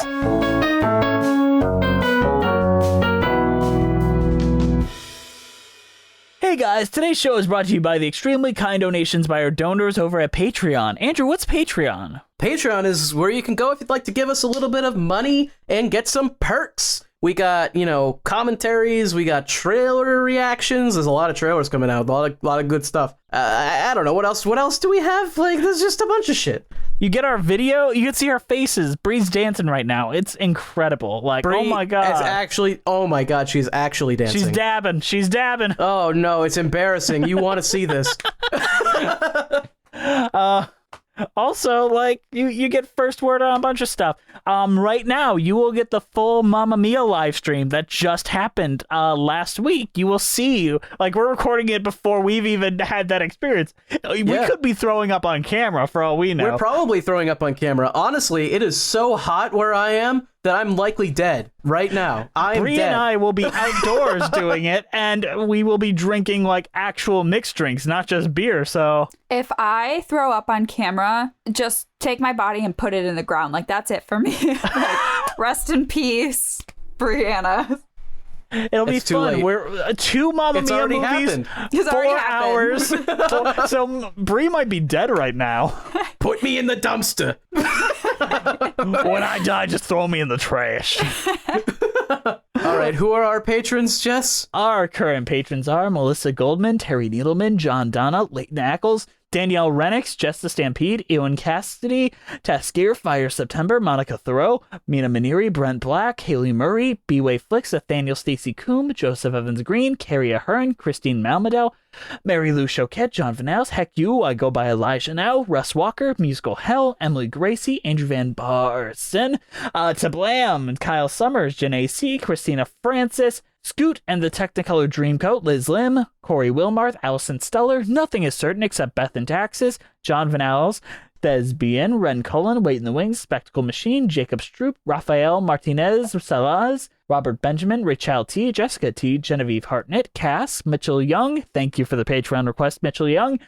Hey guys, today's show is brought to you by the extremely kind donations by our donors over at Patreon. Andrew, what's Patreon? Patreon is where you can go if you'd like to give us a little bit of money and get some perks. We got, commentaries, we got trailer reactions. There's a lot of trailers coming out, a lot of good stuff. I don't know, what else do we have? Like, there's just a bunch of shit. You get our video, you can see our faces. Bree's dancing right now. It's incredible. Like, Bree oh my God. oh my God, she's actually dancing. She's dabbing. Oh no, it's embarrassing. You want to see this. Also, like, you get first word on a bunch of stuff. Right now, you will get the full Mamma Mia live stream that just happened last week. You will see, like, we're recording it before we've even had that experience. We could be throwing up on camera for all we know. We're probably throwing up on camera. Honestly, it is so hot where I am that I'm likely dead right now. I'm Bree dead. and I will be outdoors doing it, and we will be drinking, like, actual mixed drinks, not just beer, so... If I throw up on camera, just take my body and put it in the ground. Like, that's it for me. Like, rest in peace, Brianna. It'll be It's too fun. late. We're 2 Mamma It's Mia already movies, happened. It's 4 already hours. happened. So Brie might be dead right now. Put me in the dumpster. When I die, just throw me in the trash. All right, who are our patrons, Jess? Our current patrons are Melissa Goldman, Terry Needleman, John Donna, Leighton Ackles, Danielle Renix, Jess the Stampede, Ewan Cassidy, Taskier, Fire September, Monica Thoreau, Mina Maniri, Brent Black, Haley Murray, B-Way Flicks, Nathaniel Stacy Coombe, Joseph Evans Green, Carrie Ahern, Christine Malmedel, Mary Lou Choquette, John Vanels, Heck You, I Go By Elijah Now, Russ Walker, Musical Hell, Emily Gracie, Andrew Van Barson, Tablam, Kyle Summers, Janae C., Christina Francis, Scoot and the Technicolor Dreamcoat, Liz Lim, Corey Wilmarth, Allison Steller, Nothing Is Certain Except Beth and Taxes, John Vanals, Thespian, Ren Cullen, Wait in the Wings, Spectacle Machine, Jacob Stroop, Rafael Martinez Salaz, Robert Benjamin, Rachel T, Jessica T, Genevieve Hartnett, Cass, Mitchell Young, thank you for the Patreon request, Mitchell Young,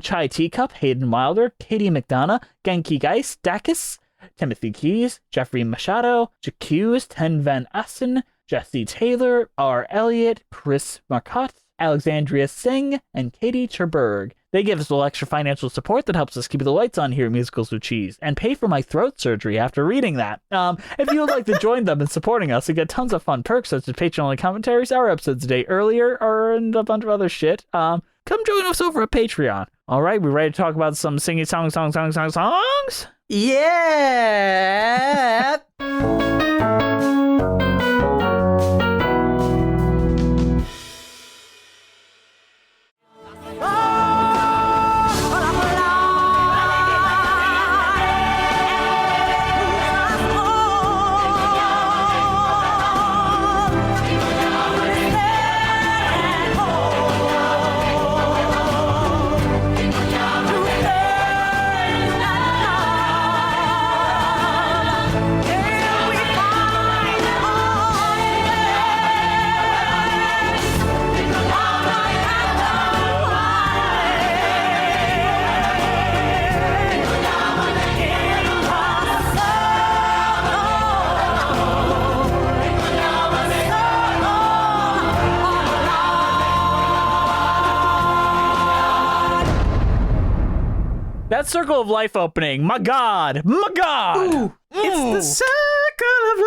Chai Teacup, Hayden Wilder, Katie McDonough, Genki Geist, Dacus, Timothy Keys, Jeffrey Machado, Jacques, Ten Van Assen, Jesse Taylor, R. Elliott, Chris Marcotte, Alexandria Singh, and Katie Cherberg. They give us a little extra financial support that helps us keep the lights on here at Musicals with Cheese and pay for my throat surgery after reading that. If you would like to join them in supporting us and get tons of fun perks such as Patreon-only commentaries, our episodes a day earlier, and a bunch of other shit, come join us over at Patreon. All right, we ready to talk about some singing songs? Yeah. That Circle of Life opening, my God. Ooh, it's the circle of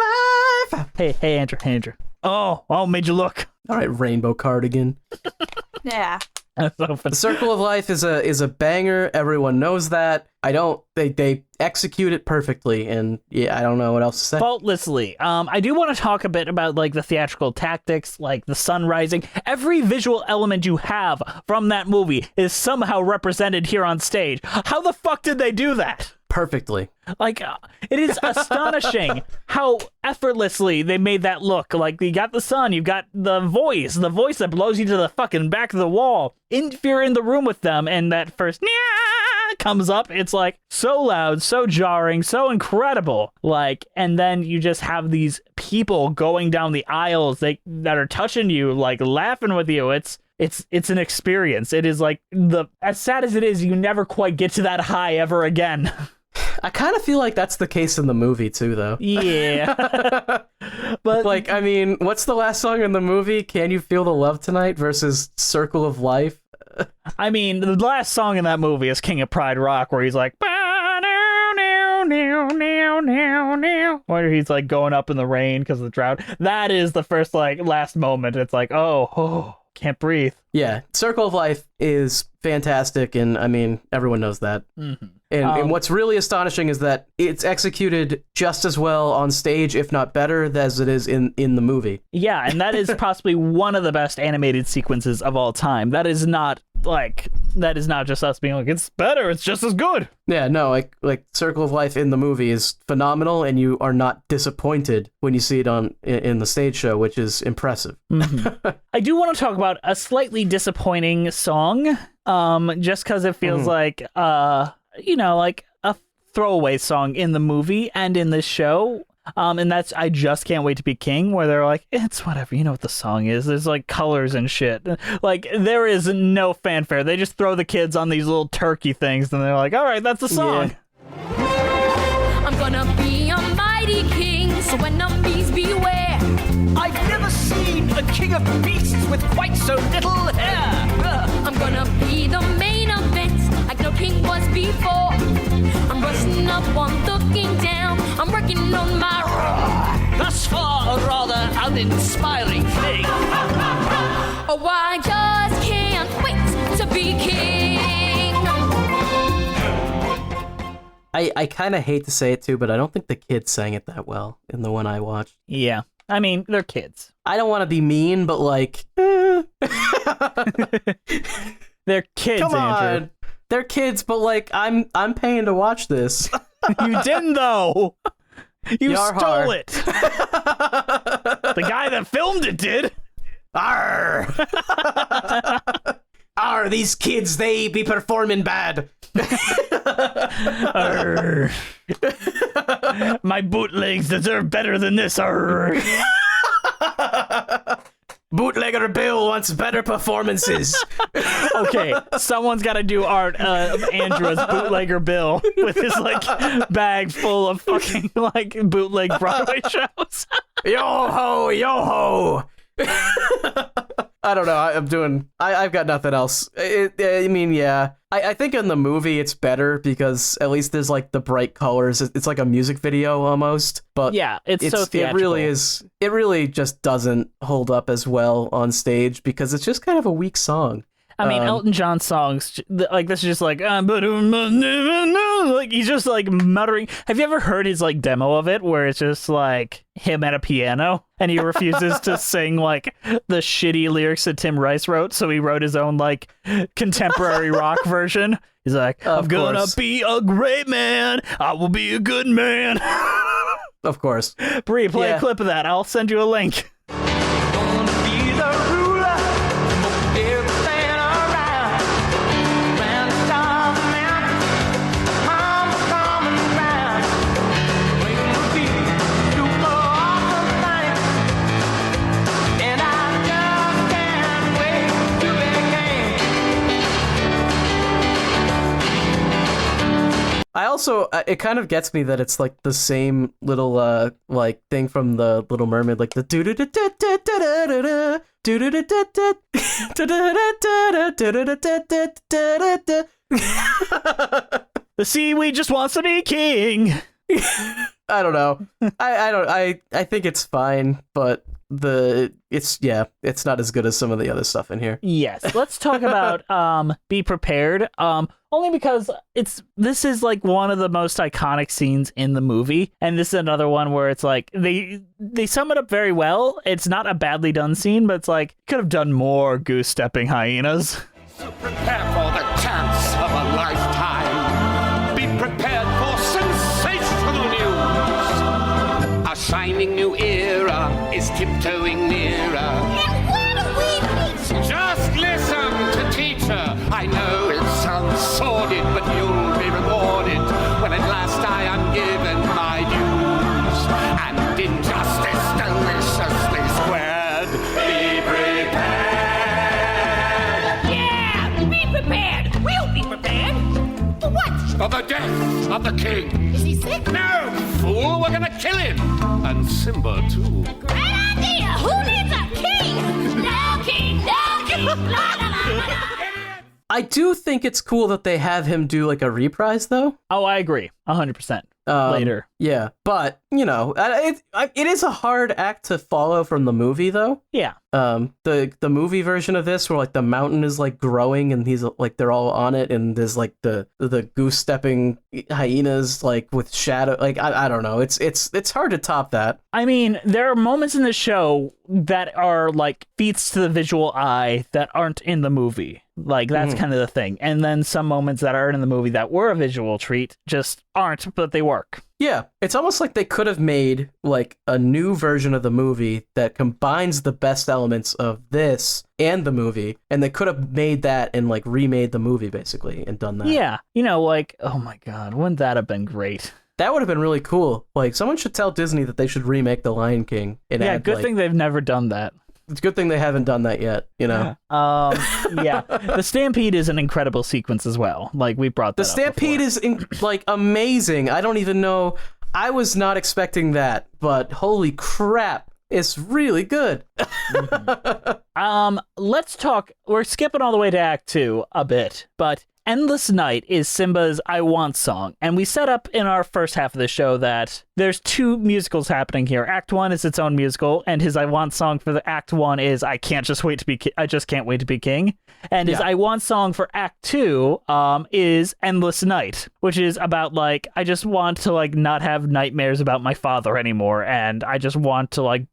life. Hey, Andrew. Oh, made you look. All right, rainbow cardigan. Yeah. That's so funny. The Circle of Life is a banger. Everyone knows that. They execute it perfectly, and yeah, I don't know what else to say. Faultlessly. I do want to talk a bit about like the theatrical tactics, like the sun rising. Every visual element you have from that movie is somehow represented here on stage. How the fuck did they do that? Perfectly. Like, it is astonishing how effortlessly they made that look. Like, you got the sun, you got the voice that blows you to the fucking back of the wall. If you're in the room with them and that first comes up, it's like so loud, so jarring, so incredible. Like, and then you just have these people going down the aisles that are touching you, like laughing with you. It's an experience. It is like as sad as it is, you never quite get to that high ever again. I kind of feel like that's the case in the movie too, though. Yeah. But Like, I mean, what's the last song in the movie? Can You Feel the Love Tonight versus Circle of Life? I mean, the last song in that movie is King of Pride Rock, where he's like, where he's like going up in the rain because of the drought. That is the first like last moment. It's like, oh, can't breathe. Yeah, Circle of Life is fantastic, and I mean, everyone knows that. Mm-hmm. And what's really astonishing is that it's executed just as well on stage, if not better, as it is in the movie. Yeah, and that is possibly one of the best animated sequences of all time. That is not just us being like, it's better, it's just as good. Yeah, no, like Circle of Life in the movie is phenomenal, and you are not disappointed when you see it in the stage show, which is impressive. Mm-hmm. I do want to talk about a slightly disappointing song, just because it feels like, like a throwaway song in the movie and in this show. And that's I Just Can't Wait to Be King, where they're like, it's whatever, you know what the song is. There's like colors and shit. Like, there is no fanfare. They just throw the kids on these little turkey things, and they're like, all right, that's the song. I'm gonna be a mighty mighty king, so enemies beware. I've never seen a king of beasts with quite so little hair. I'm gonna be the main event, like no king was before. I'm rushing up on looking down, I'm working on my Thus far, a rather uninspiring thing. Oh, I just can't wait to be king. I kind of hate to say it too, but I don't think the kids sang it that well in the one I watched. Yeah. I mean, they're kids. I don't want to be mean, but like, They're kids, come on, Andrew. they're kids, but like, I'm paying to watch this. You didn't, though. You Yar stole har. it. The guy that filmed it did. Arr! Arr, these kids, they be performing bad. Arr. My bootlegs deserve better than this. Arr. Bootlegger Bill wants better performances. Okay, someone's got to do art of Andrew as bootlegger Bill with his like bag full of fucking like bootleg Broadway shows. Yo ho, yo ho. I don't know. I've got nothing else. I mean, yeah. I think in the movie it's better because at least there's like the bright colors. It's like a music video almost. But Yeah, it's so it theatrical. really is. It really just doesn't hold up as well on stage because it's just kind of a weak song. I mean, Elton John songs, like, this is just like, like, he's just, like, muttering. Have you ever heard his, like, demo of it, where it's just, like, him at a piano, and he refuses to sing, like, the shitty lyrics that Tim Rice wrote, so he wrote his own, like, contemporary rock version. He's like, I'm gonna be a great man, I will be a good man. Of course. Bree, play Yeah. a clip of that. I'll send you a link. I also, it kind of gets me that it's like the same little like thing from the Little Mermaid, like the do do do do do do do do do do. The seaweed just wants to be king. I don't know. I think it's fine, but it's not as good as some of the other stuff in here. Yes, let's talk about Be Prepared. Only because this is like one of the most iconic scenes in the movie, and this is another one where it's like they sum it up very well. It's not a badly done scene, but it's like could have done more goose stepping hyenas. So prepare for the chance of a lifetime. Be prepared for sensational news. A shining new era is tiptoeing nearer. And what do we meet? Just listen to teacher. I know it sounds sordid, but you'll be rewarded when at last I am given my dues. And injustice deliciously squared. Be prepared. Yeah, be prepared. We'll be prepared. For what? For the death of the king. Is he sick? No, fool, we're gonna kill him. And Simba, too. Great idea. Who needs a king? No king, no king. La, la, la, la, la. I do think it's cool that they have him do like a reprise though. Oh, I agree, 100%. Later. Yeah, but you know, it is a hard act to follow from the movie though. Yeah. The movie version of this, where like the mountain is like growing and he's like they're all on it, and there's like the goose stepping hyenas like with shadow. Like I don't know. It's hard to top that. I mean, there are moments in the show that are like feats to the visual eye that aren't in the movie. Like that's kind of the thing. And then some moments that aren't in the movie that were a visual treat just aren't, but they work. Yeah, it's almost like they could have made like a new version of the movie that combines the best elements of this and the movie, and they could have made that and like remade the movie basically and done that. Yeah. You know, like, oh my God, wouldn't that have been great? That would have been really cool. Like someone should tell Disney that they should remake The Lion King and Yeah, add, good like, thing they've never done that. It's a good thing they haven't done that yet, you know. Yeah. The Stampede is an incredible sequence as well. Like we brought that The up Stampede before. is like amazing. I don't even know. I was not expecting that, but holy crap, it's really good. Let's talk. We're skipping all the way to Act 2 a bit, but Endless Night is Simba's I Want song, and we set up in our first half of the show that there's two musicals happening here. Act 1 is its own musical, and his I Want song for the Act 1 is I just can't wait to be king. And his I Want song for Act 2 is Endless Night, which is about like I just want to like not have nightmares about my father anymore, and I just want to like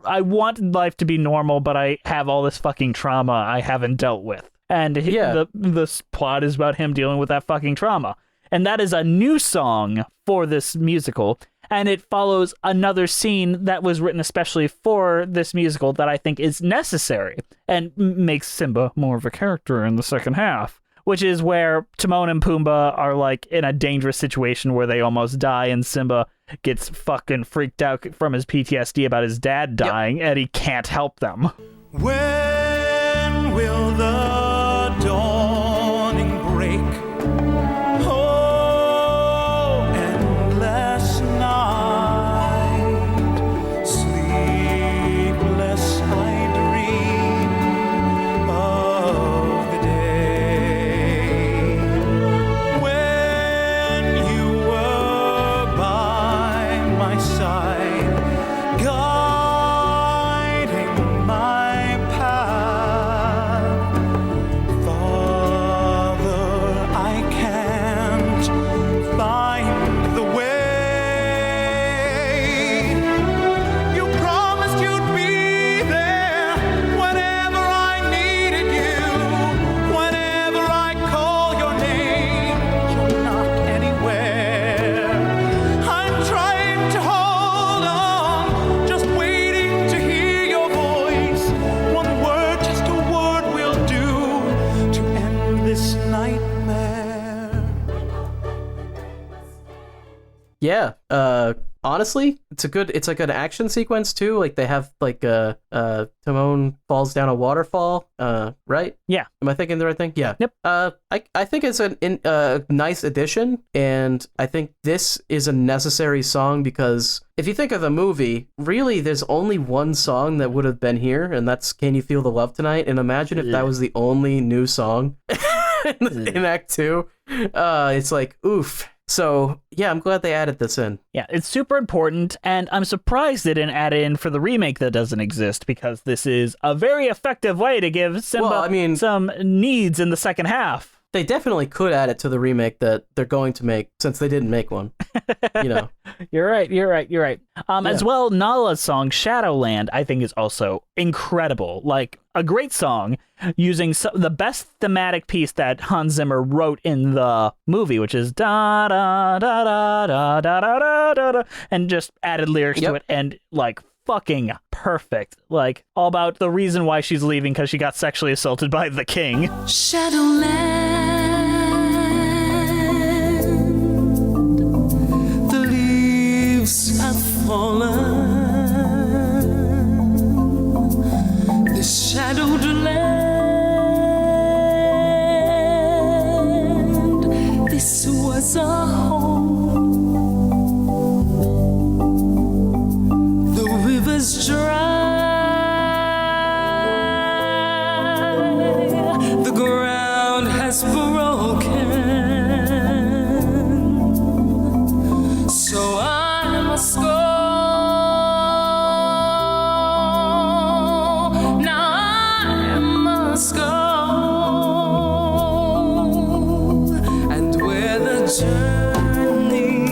I want life to be normal, but I have all this fucking trauma I haven't dealt with. And the plot is about him dealing with that fucking trauma. And that is a new song for this musical. And it follows another scene that was written especially for this musical that I think is necessary and makes Simba more of a character in the second half, which is where Timon and Pumbaa are like in a dangerous situation where they almost die, and Simba gets fucking freaked out from his PTSD about his dad dying, and he can't help them. When will the dawning break? Oh, endless night, sleepless I dream of the day when you were by my side, guiding my path. Father, I can't find the way. You promised you'd be there whenever I needed you. Whenever I call your name, you're not anywhere. I'm trying to hold on, just waiting to hear your voice. One word, just a word will do to end this nightmare. Yeah. Honestly, it's like an action sequence too. Like they have like Timon falls down a waterfall. Right? Yeah. Am I thinking the right thing? Yeah. Yep. I think it's a nice addition, and I think this is a necessary song because if you think of the movie, really there's only one song that would have been here, and that's "Can You Feel the Love Tonight?" And imagine if that was the only new song in Act 2. It's like oof. So, yeah, I'm glad they added this in. Yeah, it's super important, and I'm surprised they didn't add it in for the remake that doesn't exist, because this is a very effective way to give Simba some needs in the second half. They definitely could add it to the remake that they're going to make, since they didn't make one. You know. You're right. As well, Nala's song, Shadowland, I think is also incredible. Like, a great song using the best thematic piece that Hans Zimmer wrote in the movie, which is da da da da da da da da da, and just added lyrics to it, and like fucking perfect. Like all about the reason why she's leaving, because she got sexually assaulted by the king. The leaves have fallen. This shadowed land. This was a home. The rivers dry. The ground has broken. So I must go. Now I must go. And where the journey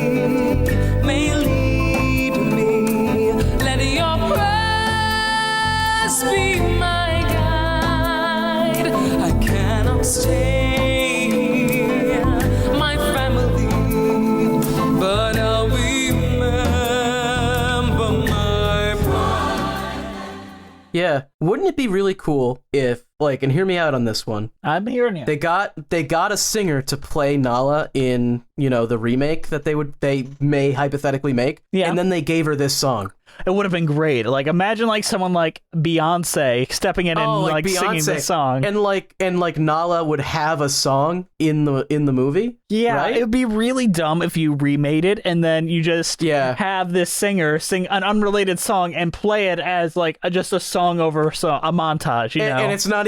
may lead me, let your prayers be my guide. I cannot stay here, my family, but I'll remember my pride. Yeah. Wouldn't it be really cool if like, and hear me out on this one. I'm hearing you. They got a singer to play Nala in, the remake that they may hypothetically make. Yeah. And then they gave her this song. It would have been great. Like, imagine like someone like Beyonce stepping in and like singing this song. And like Nala would have a song in the movie. Yeah, right? it would be really dumb if you remade it and then you just have this singer sing an unrelated song and play it as like just a song over a montage, you know? And it's not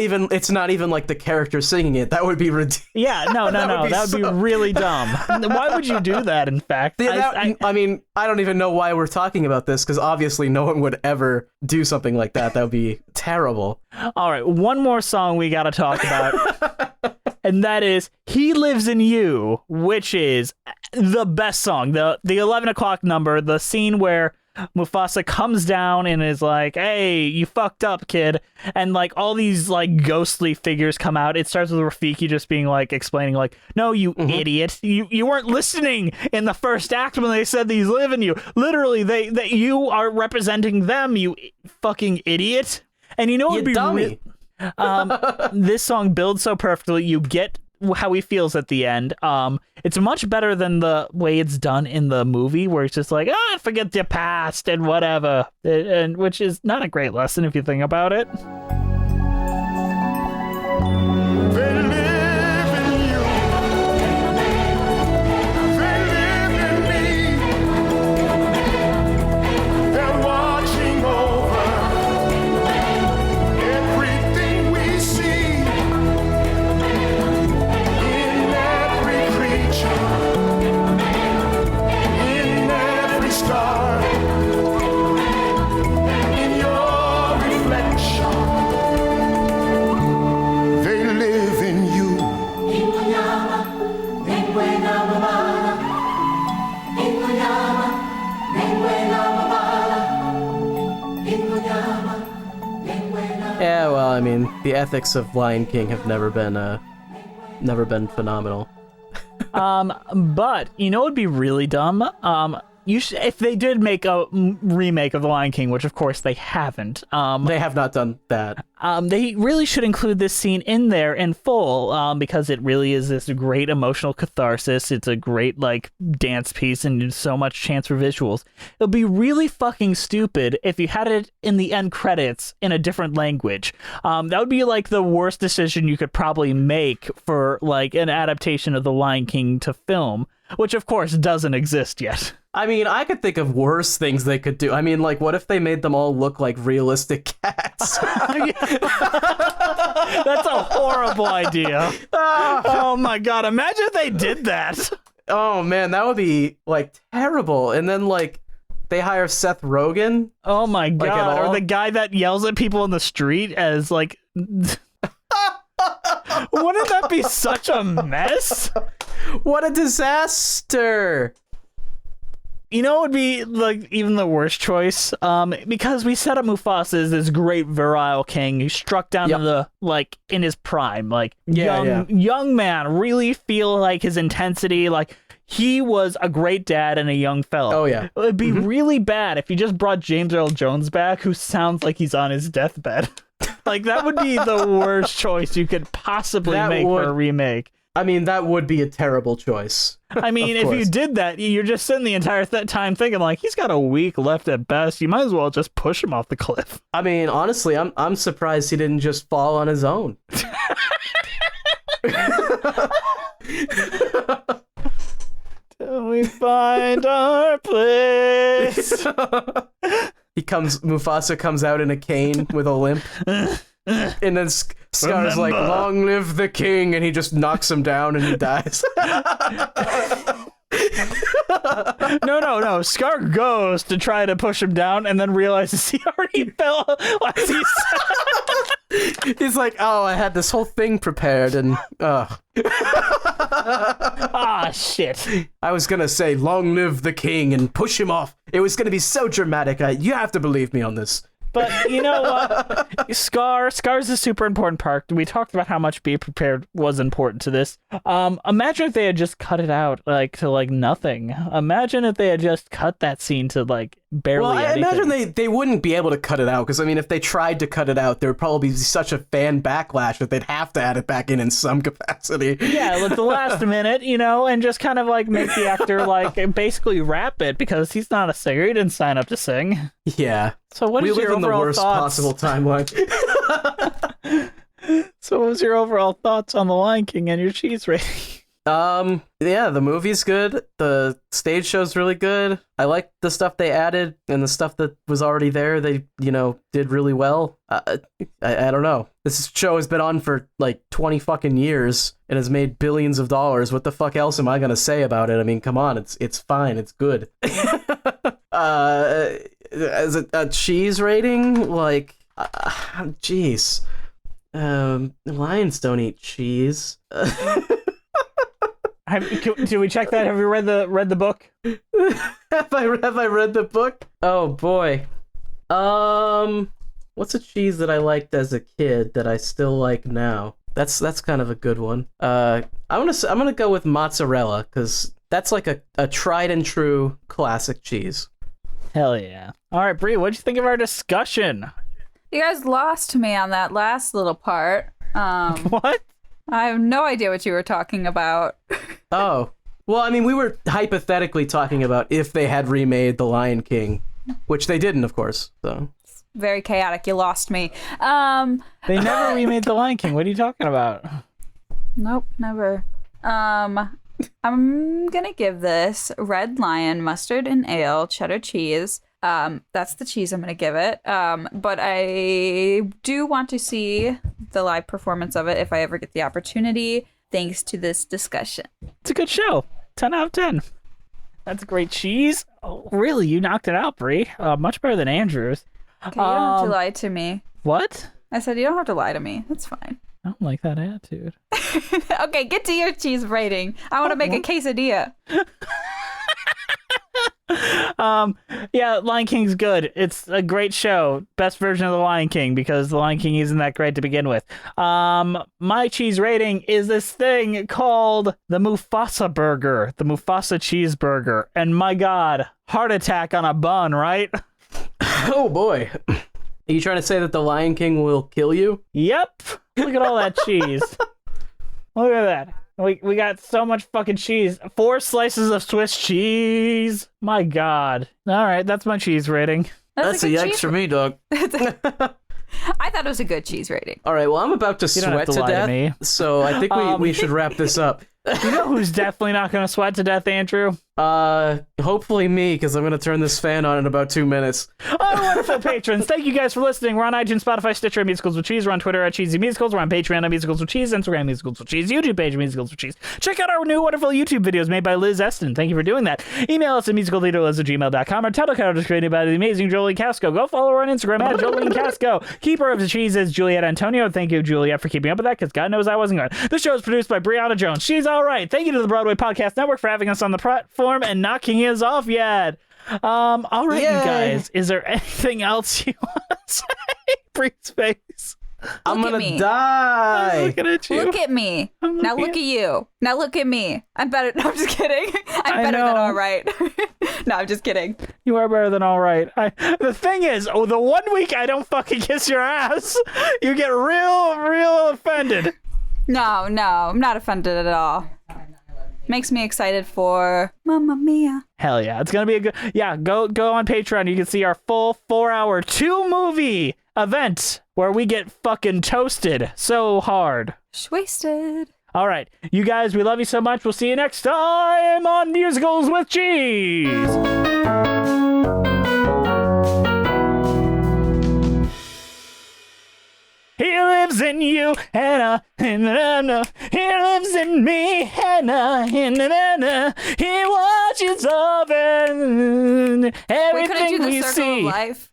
even like the character singing it. That would be ridiculous. Yeah, no, that would be really dumb. Why would you do that, in fact? I mean, I don't even know why we're talking about this, because obviously no one would ever do something like that. That would be terrible. All right, one more song we got to talk about. And that is He Lives in You, which is the best song. The 11 o'clock number, the scene where Mufasa comes down and is like, hey, you fucked up, kid. And like all these like ghostly figures come out. It starts with Rafiki just being like explaining like, no, you idiot. You weren't listening in the first act when they said these live in you. Literally, that you are representing them, you fucking idiot. And you know what would be dummy. This song builds so perfectly. You get how he feels at the end. It's much better than the way it's done in the movie, where it's just like, forget your past and whatever, and which is not a great lesson if you think about it. They live in you. They live in me. They're watching over everything we see. In every creature, in every star, in your reflection. They live in you. Yeah, well, I mean, the ethics of Lion King have never been phenomenal. But you know, it'd be really dumb. If they did make a remake of The Lion King, which of course they haven't. They have not done that. They really should include this scene in there in full, because it really is this great emotional catharsis. It's a great like dance piece and so much chance for visuals. It would be really fucking stupid if you had it in the end credits in a different language. That would be like the worst decision you could probably make for like an adaptation of The Lion King to film, which of course doesn't exist yet. I mean, I could think of worse things they could do. I mean, like, what if they made them all look like realistic cats? That's a horrible idea. Oh my god, imagine if they did that. Oh man, that would be like terrible. And then like they hire Seth Rogen. Oh my god, at all? or the guy that yells at people in the street as like wouldn't that be such a mess? What a disaster. You know, it would be like even the worst choice, because we set up Mufasa as this great virile king who struck down in the in his prime, like young man, really feel like his intensity, like he was a great dad and a young fella. Oh yeah, it would be really bad if you just brought James Earl Jones back, who sounds like he's on his deathbed. Like that would be the worst choice you could possibly make for a remake. I mean, that would be a terrible choice. I mean, if you did that, you're just sitting the entire time thinking, like, he's got a week left at best. You might as well just push him off the cliff. I mean, honestly, I'm surprised he didn't just fall on his own. Till we find our place. Mufasa comes out in a cane with a limp. And then Scar's like, long live the king, and he just knocks him down and he dies. No. Scar goes to try to push him down and then realizes he already fell as he said. He's like, oh, I had this whole thing prepared and, shit. I was gonna say, long live the king and push him off. It was gonna be so dramatic. You have to believe me on this. But you know what? Scar's a super important part. We talked about how much Be Prepared was important to this. Imagine if they had just cut it out to nothing. Imagine if they had just cut that scene to barely Well, I anything. imagine they wouldn't be able to cut it out, because, I mean, if they tried to cut it out, there would probably be such a fan backlash that they'd have to add it back in some capacity. Yeah, like the last minute, and just kind of like make the actor like basically rap it because he's not a singer. He didn't sign up to sing. Yeah. So what We is live your in the overall worst thoughts? possible timeline. So what was your overall thoughts on The Lion King and your cheese rating? Yeah, the movie's good. The stage show's really good. I like the stuff they added, and the stuff that was already there, they, did really well. I don't know. This show has been on for like 20 fucking years and has made billions of dollars. What the fuck else am I gonna say about it? I mean, come on, it's fine, it's good. As a cheese rating, like, jeez. Lions don't eat cheese. Did we check that? Have you read the book? Have I read the book? Oh boy. What's a cheese that I liked as a kid that I still like now? That's kind of a good one. I'm gonna go with mozzarella, because that's like a tried and true classic cheese. Hell yeah! All right, Bree, what'd you think of our discussion? You guys lost me on that last little part. What? I have no idea what you were talking about. Oh. Well, I mean, we were hypothetically talking about if they had remade The Lion King, which they didn't, of course. So Very chaotic. You lost me. They never remade The Lion King. What are you talking about? Nope, never. I'm gonna give this Red Lion mustard and ale cheddar cheese. That's the cheese I'm gonna give it. But I do want to see the live performance of it if I ever get the opportunity, thanks to this discussion. It's a good show. 10 out of 10. That's great cheese. Oh, really? You knocked it out, Bree. Much better than Andrew's. Okay, you don't have to lie to me. What? I said you don't have to lie to me. That's fine. I don't like that attitude. Okay, get to your cheese rating. I want to make a quesadilla. Yeah, Lion King's good. It's a great show. Best version of The Lion King, because The Lion King isn't that great to begin with. My cheese rating is this thing called the Mufasa burger, the Mufasa cheeseburger. And my God, heart attack on a bun, right? oh boy. Are you trying to say that The Lion King will kill you? Yep. Look at all that cheese. Look at that. We got so much fucking cheese. 4 slices of Swiss cheese. My God. All right, that's my cheese rating. That's a good yikes cheese- for me, dog. I thought it was a good cheese rating. All right, well, I'm about to You don't have sweat to to lie to death, me. so I think we should wrap this up. You know who's definitely not going to sweat to death, Andrew? Hopefully me, because I'm going to turn this fan on in about 2 minutes. Oh, wonderful patrons. Thank you guys for listening. We're on iTunes, Spotify, Stitcher, Musicals with Cheese. We're on Twitter at Cheesy Musicals. We're on Patreon at Musicals with Cheese, Instagram Musicals with Cheese, YouTube page Musicals with Cheese. Check out our new wonderful YouTube videos made by Liz Eston. Thank you for doing that. Email us at musicaltheaterliz@gmail.com. Our title card is created by the amazing Jolene Casco. Go follow her on Instagram at Jolene Casco. Keeper of the Cheese is Juliet Antonio. Thank you, Juliet, for keeping up with that, because God knows I wasn't going. This show is produced by Brianna Jones. She's all right. Thank you to the Broadway Podcast Network for having us on the platform and not kicking us off yet. All right, Yay. you guys. Is there anything else you want to say? Bree's face. I'm Look at going me. to die. I'm looking at you. Look at me. Now look at you. Now look at me. I'm better. No, I'm just kidding. I'm better than know. all right. No, I'm just kidding. You are better than all right. The thing is, the 1 week I don't fucking kiss your ass, you get real offended. No, I'm not offended at all. Makes me excited for Mamma Mia. Hell yeah, it's gonna be a good. Yeah, go on Patreon. You can see our full 4-hour 2-movie event where we get fucking toasted so hard. Wasted. All right, you guys, we love you so much. We'll see you next time on Musicals with Cheese. He lives in you, and he lives in me, and he watches over Wait, could I everything do the we circle see. of life?